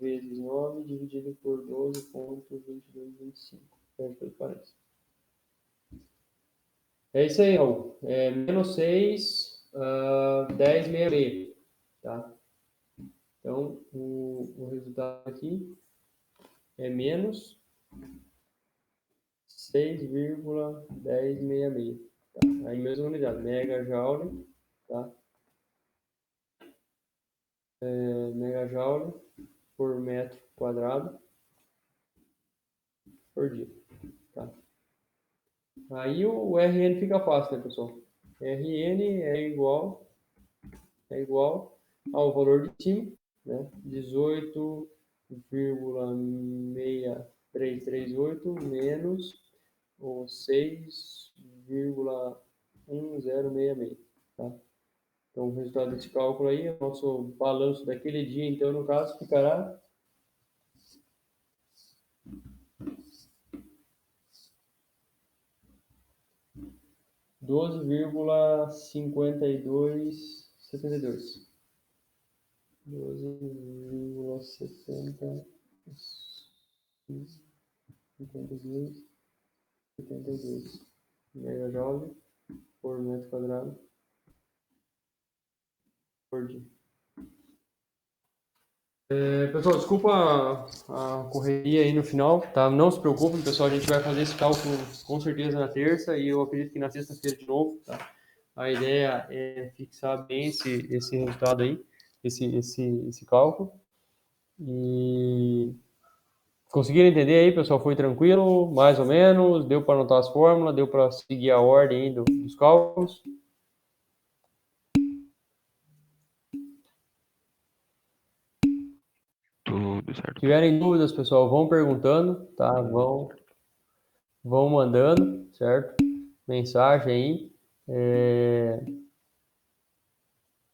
vezes 9 dividido por 12,2225. Fecha os parênteses. É isso aí, Raul. Menos 6, 10,66. Tá? Então, o resultado aqui é menos 6,1066. Tá? Aí, mesma unidade, megajoule, tá? Megajoule por metro quadrado por dia. Tá? Aí o RN fica fácil, né, pessoal? RN é igual ao valor de cima, né? 18,6338 menos o 6,1066, tá? Então, o resultado desse cálculo aí, o nosso balanço daquele dia, então, no caso, ficará 12,5272. 12,5272 megajoule por metro quadrado por dia. Pessoal, desculpa a correria aí no final, tá? Não se preocupem, pessoal, a gente vai fazer esse cálculo com certeza na terça e eu acredito que na sexta-feira de novo, tá? A ideia é fixar bem esse resultado aí, esse cálculo. E conseguiram entender aí, pessoal? Foi tranquilo, mais ou menos? Deu para anotar as fórmulas? Deu para seguir a ordem aí dos cálculos? Tudo certo. Se tiverem dúvidas, pessoal, vão perguntando, tá? Vão mandando, certo? Mensagem aí.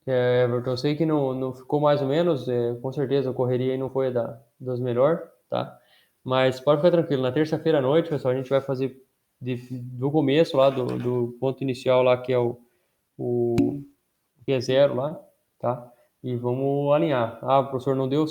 Everton, eu sei que não ficou mais ou menos, com certeza a correria aí não foi das melhores, tá? Mas pode ficar tranquilo, na terça-feira à noite, pessoal, a gente vai fazer do começo lá, do ponto inicial lá, que é o que é zero lá, tá? E vamos alinhar. Ah, o professor não deu